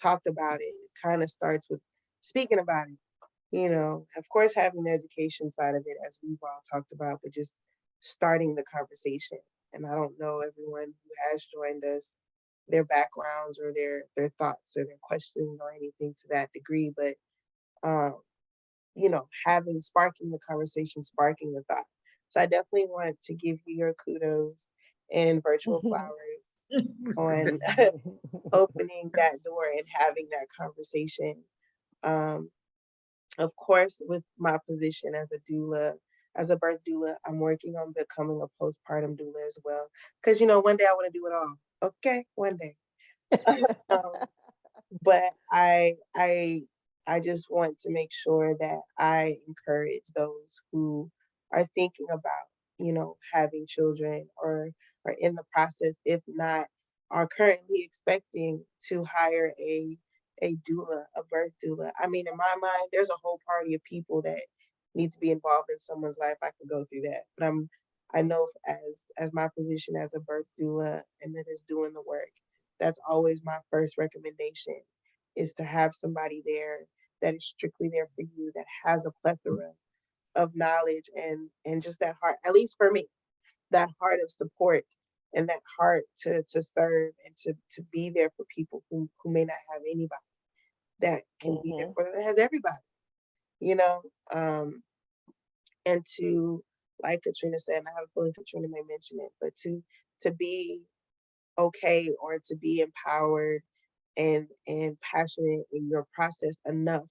talked about it, it kind of starts with speaking about it, you know, of course, having the education side of it, as we've all talked about, but just starting the conversation. And I don't know everyone who has joined us, their backgrounds or their thoughts or their questions or anything to that degree, but you know, sparking the conversation, sparking the thought. So I definitely want to give you your kudos and virtual flowers on opening that door and having that conversation. Of course, with my position as a doula, as a birth doula, I'm working on becoming a postpartum doula as well. Because, you know, one day I want to do it all. Okay, one day. But I just want to make sure that I encourage those who are thinking about, you know, having children or are in the process, if not, are currently expecting to hire a doula, a birth doula. I mean, in my mind, there's a whole party of people that need to be involved in someone's life. I could go through that, but I know as my position as a birth doula and that is doing the work, that's always my first recommendation, is to have somebody there that is strictly there for you, that has a plethora of knowledge and just that heart, at least for me, that heart of support and that heart to serve and to be there for people who may not have anybody, that can be there for them, that has everybody, you know. And to, like Katrina said, and I have a feeling Katrina may mention it, but to be okay or to be empowered and passionate in your process enough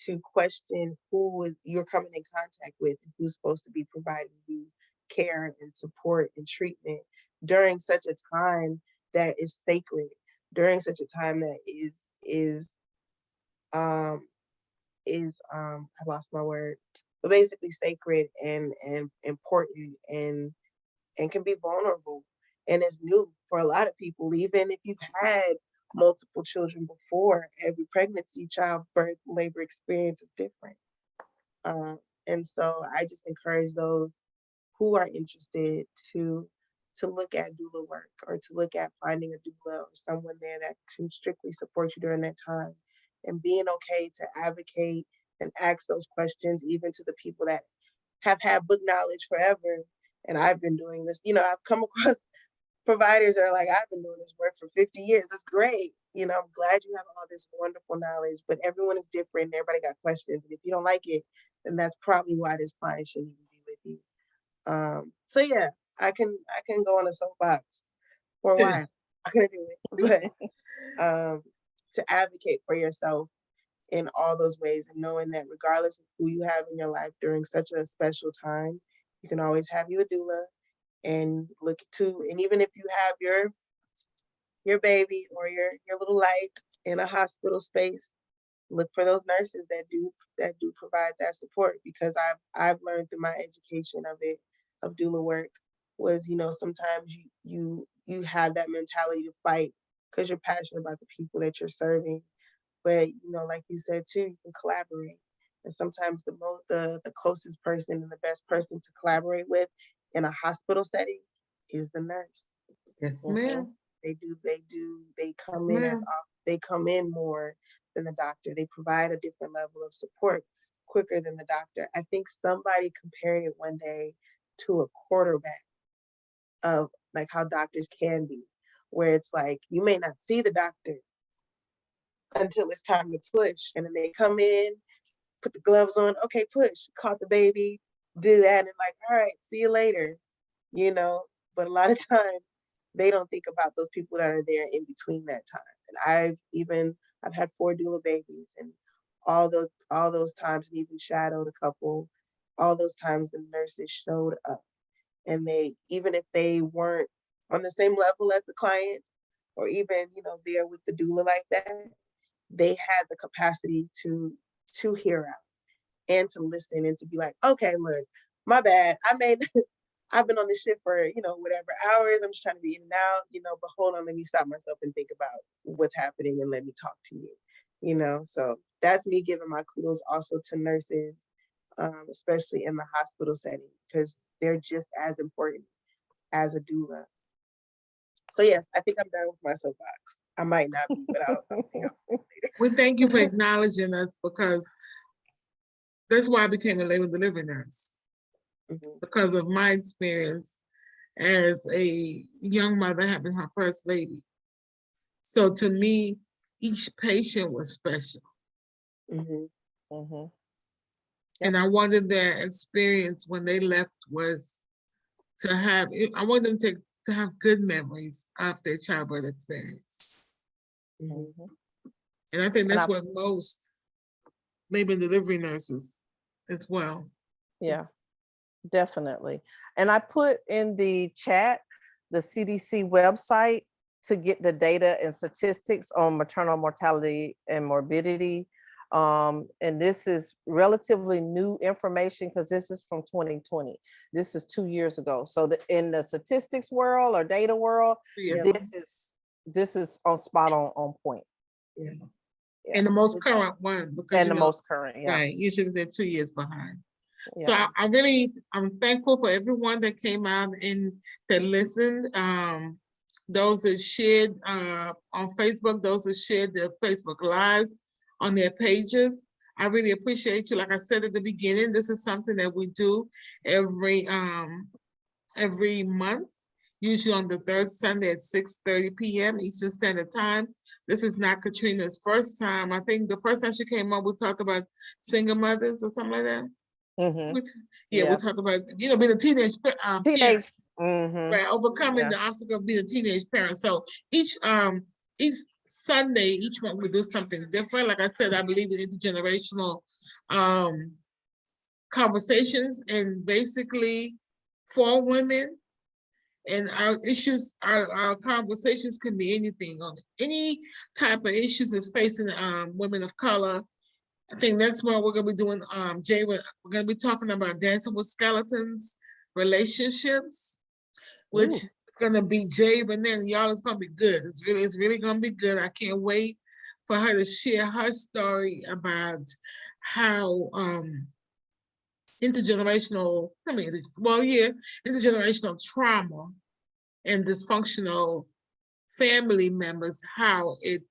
to question who you're coming in contact with, who's supposed to be providing you care and support and treatment during such a time that is sacred, during such a time that is I lost my word, but basically sacred and important and can be vulnerable and is new for a lot of people. Even if you've had multiple children before, every pregnancy, childbirth, labor experience is different. And so I just encourage those who are interested to look at doula work or to look at finding a doula or someone there that can strictly support you during that time, and being okay to advocate and ask those questions even to the people that have had book knowledge forever. And I've been doing this, you know, I've come across providers that are like, I've been doing this work for 50 years. That's great. You know, I'm glad you have all this wonderful knowledge, but everyone is different. Everybody got questions. And if you don't like it, then that's probably why this client shouldn't even be with you. So yeah, I can go on a soapbox for a while. I'm gonna do it. But to advocate for yourself in all those ways, and knowing that regardless of who you have in your life during such a special time, you can always have you a doula and look to, and even if you have your baby or your little light in a hospital space, look for those nurses that do provide that support, because I've learned through my education of doula work was, you know, sometimes you have that mentality to fight because you're passionate about the people that you're serving, but you know, like you said too, you can collaborate, and sometimes the closest person and the best person to collaborate with in a hospital setting is the nurse. Yes, ma'am. They come Yes, in ma'am. they come in more than the doctor. They provide a different level of support quicker than the doctor. I think somebody compared it one day to a quarterback of like how doctors can be, where it's like you may not see the doctor until it's time to push, and then they come in, put the gloves on, okay, push, caught the baby, do that, and like, all right, see you later, you know. But a lot of times they don't think about those people that are there in between that time. And I've had 4 doula babies, and all those times, and even shadowed a couple, all those times the nurses showed up and they, even if they weren't on the same level as the client, or even, you know, there with the doula like that, they had the capacity to hear out and to listen and to be like, okay, look, my bad. I've been on this shit for, you know, whatever hours. I'm just trying to be in and out, you know, but hold on, let me stop myself and think about what's happening and let me talk to you, you know? So that's me giving my kudos also to nurses, especially in the hospital setting, because they're just as important as a doula. So yes, I think I'm done with my soapbox. I might not be, but I'll see how. We thank you for acknowledging us, because that's why I became a labor delivery nurse, Mhm. because of my experience as a young mother having her first baby. So to me, each patient was special. Mhm. Mhm. And I wanted their experience when they left was to have, I want them to have good memories of their childbirth experience. Mhm. Mhm. And I think And that's I, what most labor and delivery nurses as well. yeah, definitely. And I put in the chat the CDC website to get the data and statistics on maternal mortality and morbidity. And this is relatively new information because this is from 2020. This is 2 years ago. So in the statistics world or data world, Yes. this is on spot on point. Yeah. Yeah. And the most current one, because And you the know, most current, yeah. right, usually they're 2 years behind. So Yeah. I'm thankful for everyone that came out and that listened. Those that shared on Facebook, those that shared their Facebook lives on their pages. I really appreciate you. Like I said at the beginning, this is something that we do every month, usually on the third Sunday at 6:30 p.m. Eastern Standard Time. This is not Katrina's first time. I think the first time she came up, we talked about single mothers or something like that. Mhm. We Yeah. talked about, being a teenage parent, Teenage. Mhm. right? Overcoming Yeah. the obstacle of being a teenage parent. So each Sunday, each month we do something different. Like I said, I believe in intergenerational conversations, and basically for women. And our issues, our conversations can be anything on any type of issues that's facing women of color. I think that's what we're gonna be doing. Jay, we're gonna be talking about dancing with skeletons, relationships, which Ooh. is gonna be Jay, but then y'all, it's gonna be good. It's really gonna be good. I can't wait for her to share her story about how intergenerational, intergenerational trauma and dysfunctional family members, how it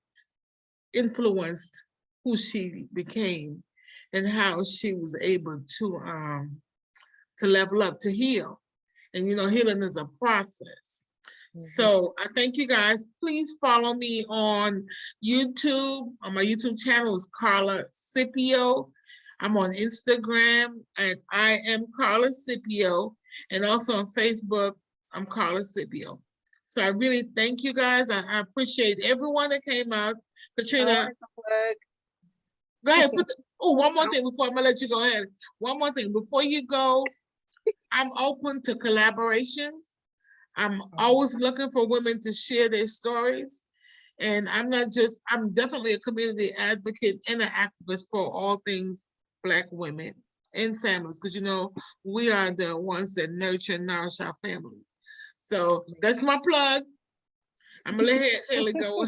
influenced who she became and how she was able to level up, to heal. And healing is a process. So I thank you guys. Please follow me on YouTube. On my YouTube channel is Karla Scipio. I'm on Instagram at I am Karla Scipio, and also on Facebook, I'm Karla Scipio. So I really thank you guys. I appreciate everyone that came out. I Katrina, wanted to plug. go ahead. One more thing before I'm gonna let you go ahead. One more thing before you go. I'm open to collaborations. I'm always looking for women to share their stories. And I'm definitely a community advocate and an activist for all things Black women and families, because we are the ones that nurture and nourish our families. So that's my plug. I'm gonna let Haley go.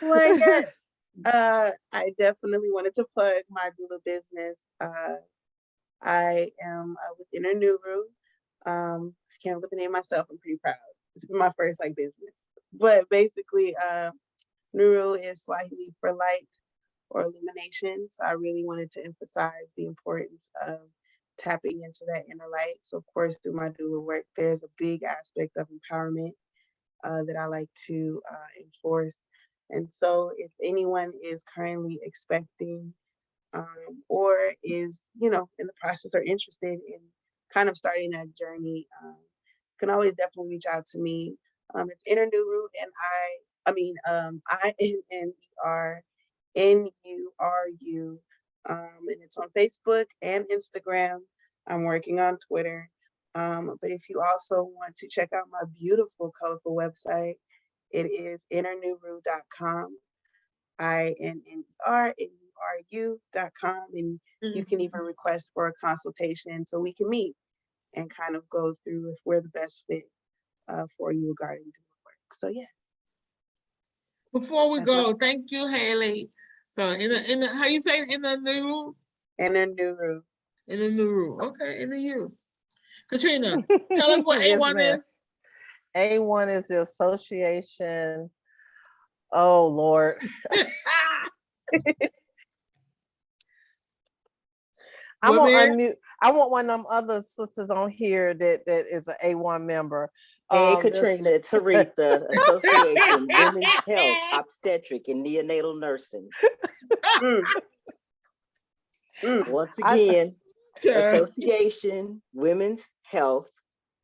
Well, yes. I definitely wanted to plug my doula business. I am with Inner Nuru. I can't look the name myself. I'm pretty proud. This is my first business. But basically, Nuru is Swahili for light or illumination. So I really wanted to emphasize the importance of tapping into that inner light. So of course, through my doula work, there's a big aspect of empowerment that I like to enforce. And so if anyone is currently expecting or is, in the process or interested in kind of starting that journey, you can always definitely reach out to me. It's Inner Nuru, and INNERNURU, and it's on Facebook and Instagram. I'm working on Twitter. But if you also want to check out my beautiful, colorful website, it is innernuru.com. INNERNURU.com. And you can even request for a consultation so we can meet and kind of go through if we're the best fit for you regarding doula work. So yes. Before we That's go, thank you, Haley. So in the how you say it? In the new Innernuru. in the new room. Okay, in the U. Katrina, tell us what Yes, A1 ma'am. is. A1 is the association. Oh Lord. I Well, want man, unmute. I want one of them other sisters on here that is an A1 member. Hey, This- Katrina, it's Aretha, Association, Women's Health, Obstetric, and Neonatal Nursing. Mm. Mm. Once I- again, child. Association, Women's Health,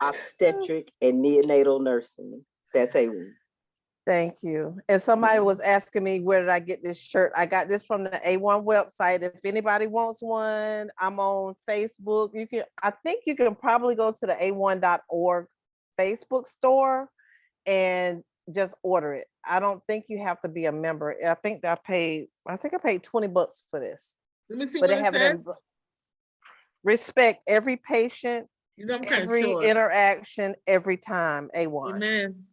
Obstetric, and Neonatal Nursing. That's A1. Thank you. And somebody was asking me, where did I get this shirt? I got this from the A1 website. If anybody wants one, I'm on Facebook. I think you can probably go to the a1.org Facebook store and just order it. I don't think you have to be a member. I think I paid $20 for this. Let me see But what they it have it in says. respect every patient, You know, I'm kind of every short. interaction, every time. A1. Amen.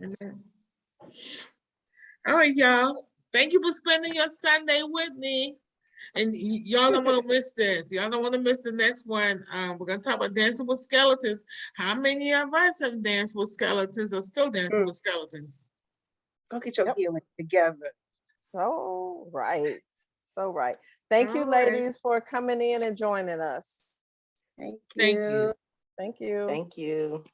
Amen. All right, y'all. Thank you for spending your Sunday with me. And y'all don't want to miss this. Y'all don't want to miss the next one. We're going to talk about dancing with skeletons. How many of us have danced with skeletons or still dancing with skeletons? Go get your Yep. healing together. So right. So right. Thank you, All right. ladies, for coming in and joining us. Thank Thank you. you. Thank you. Thank you.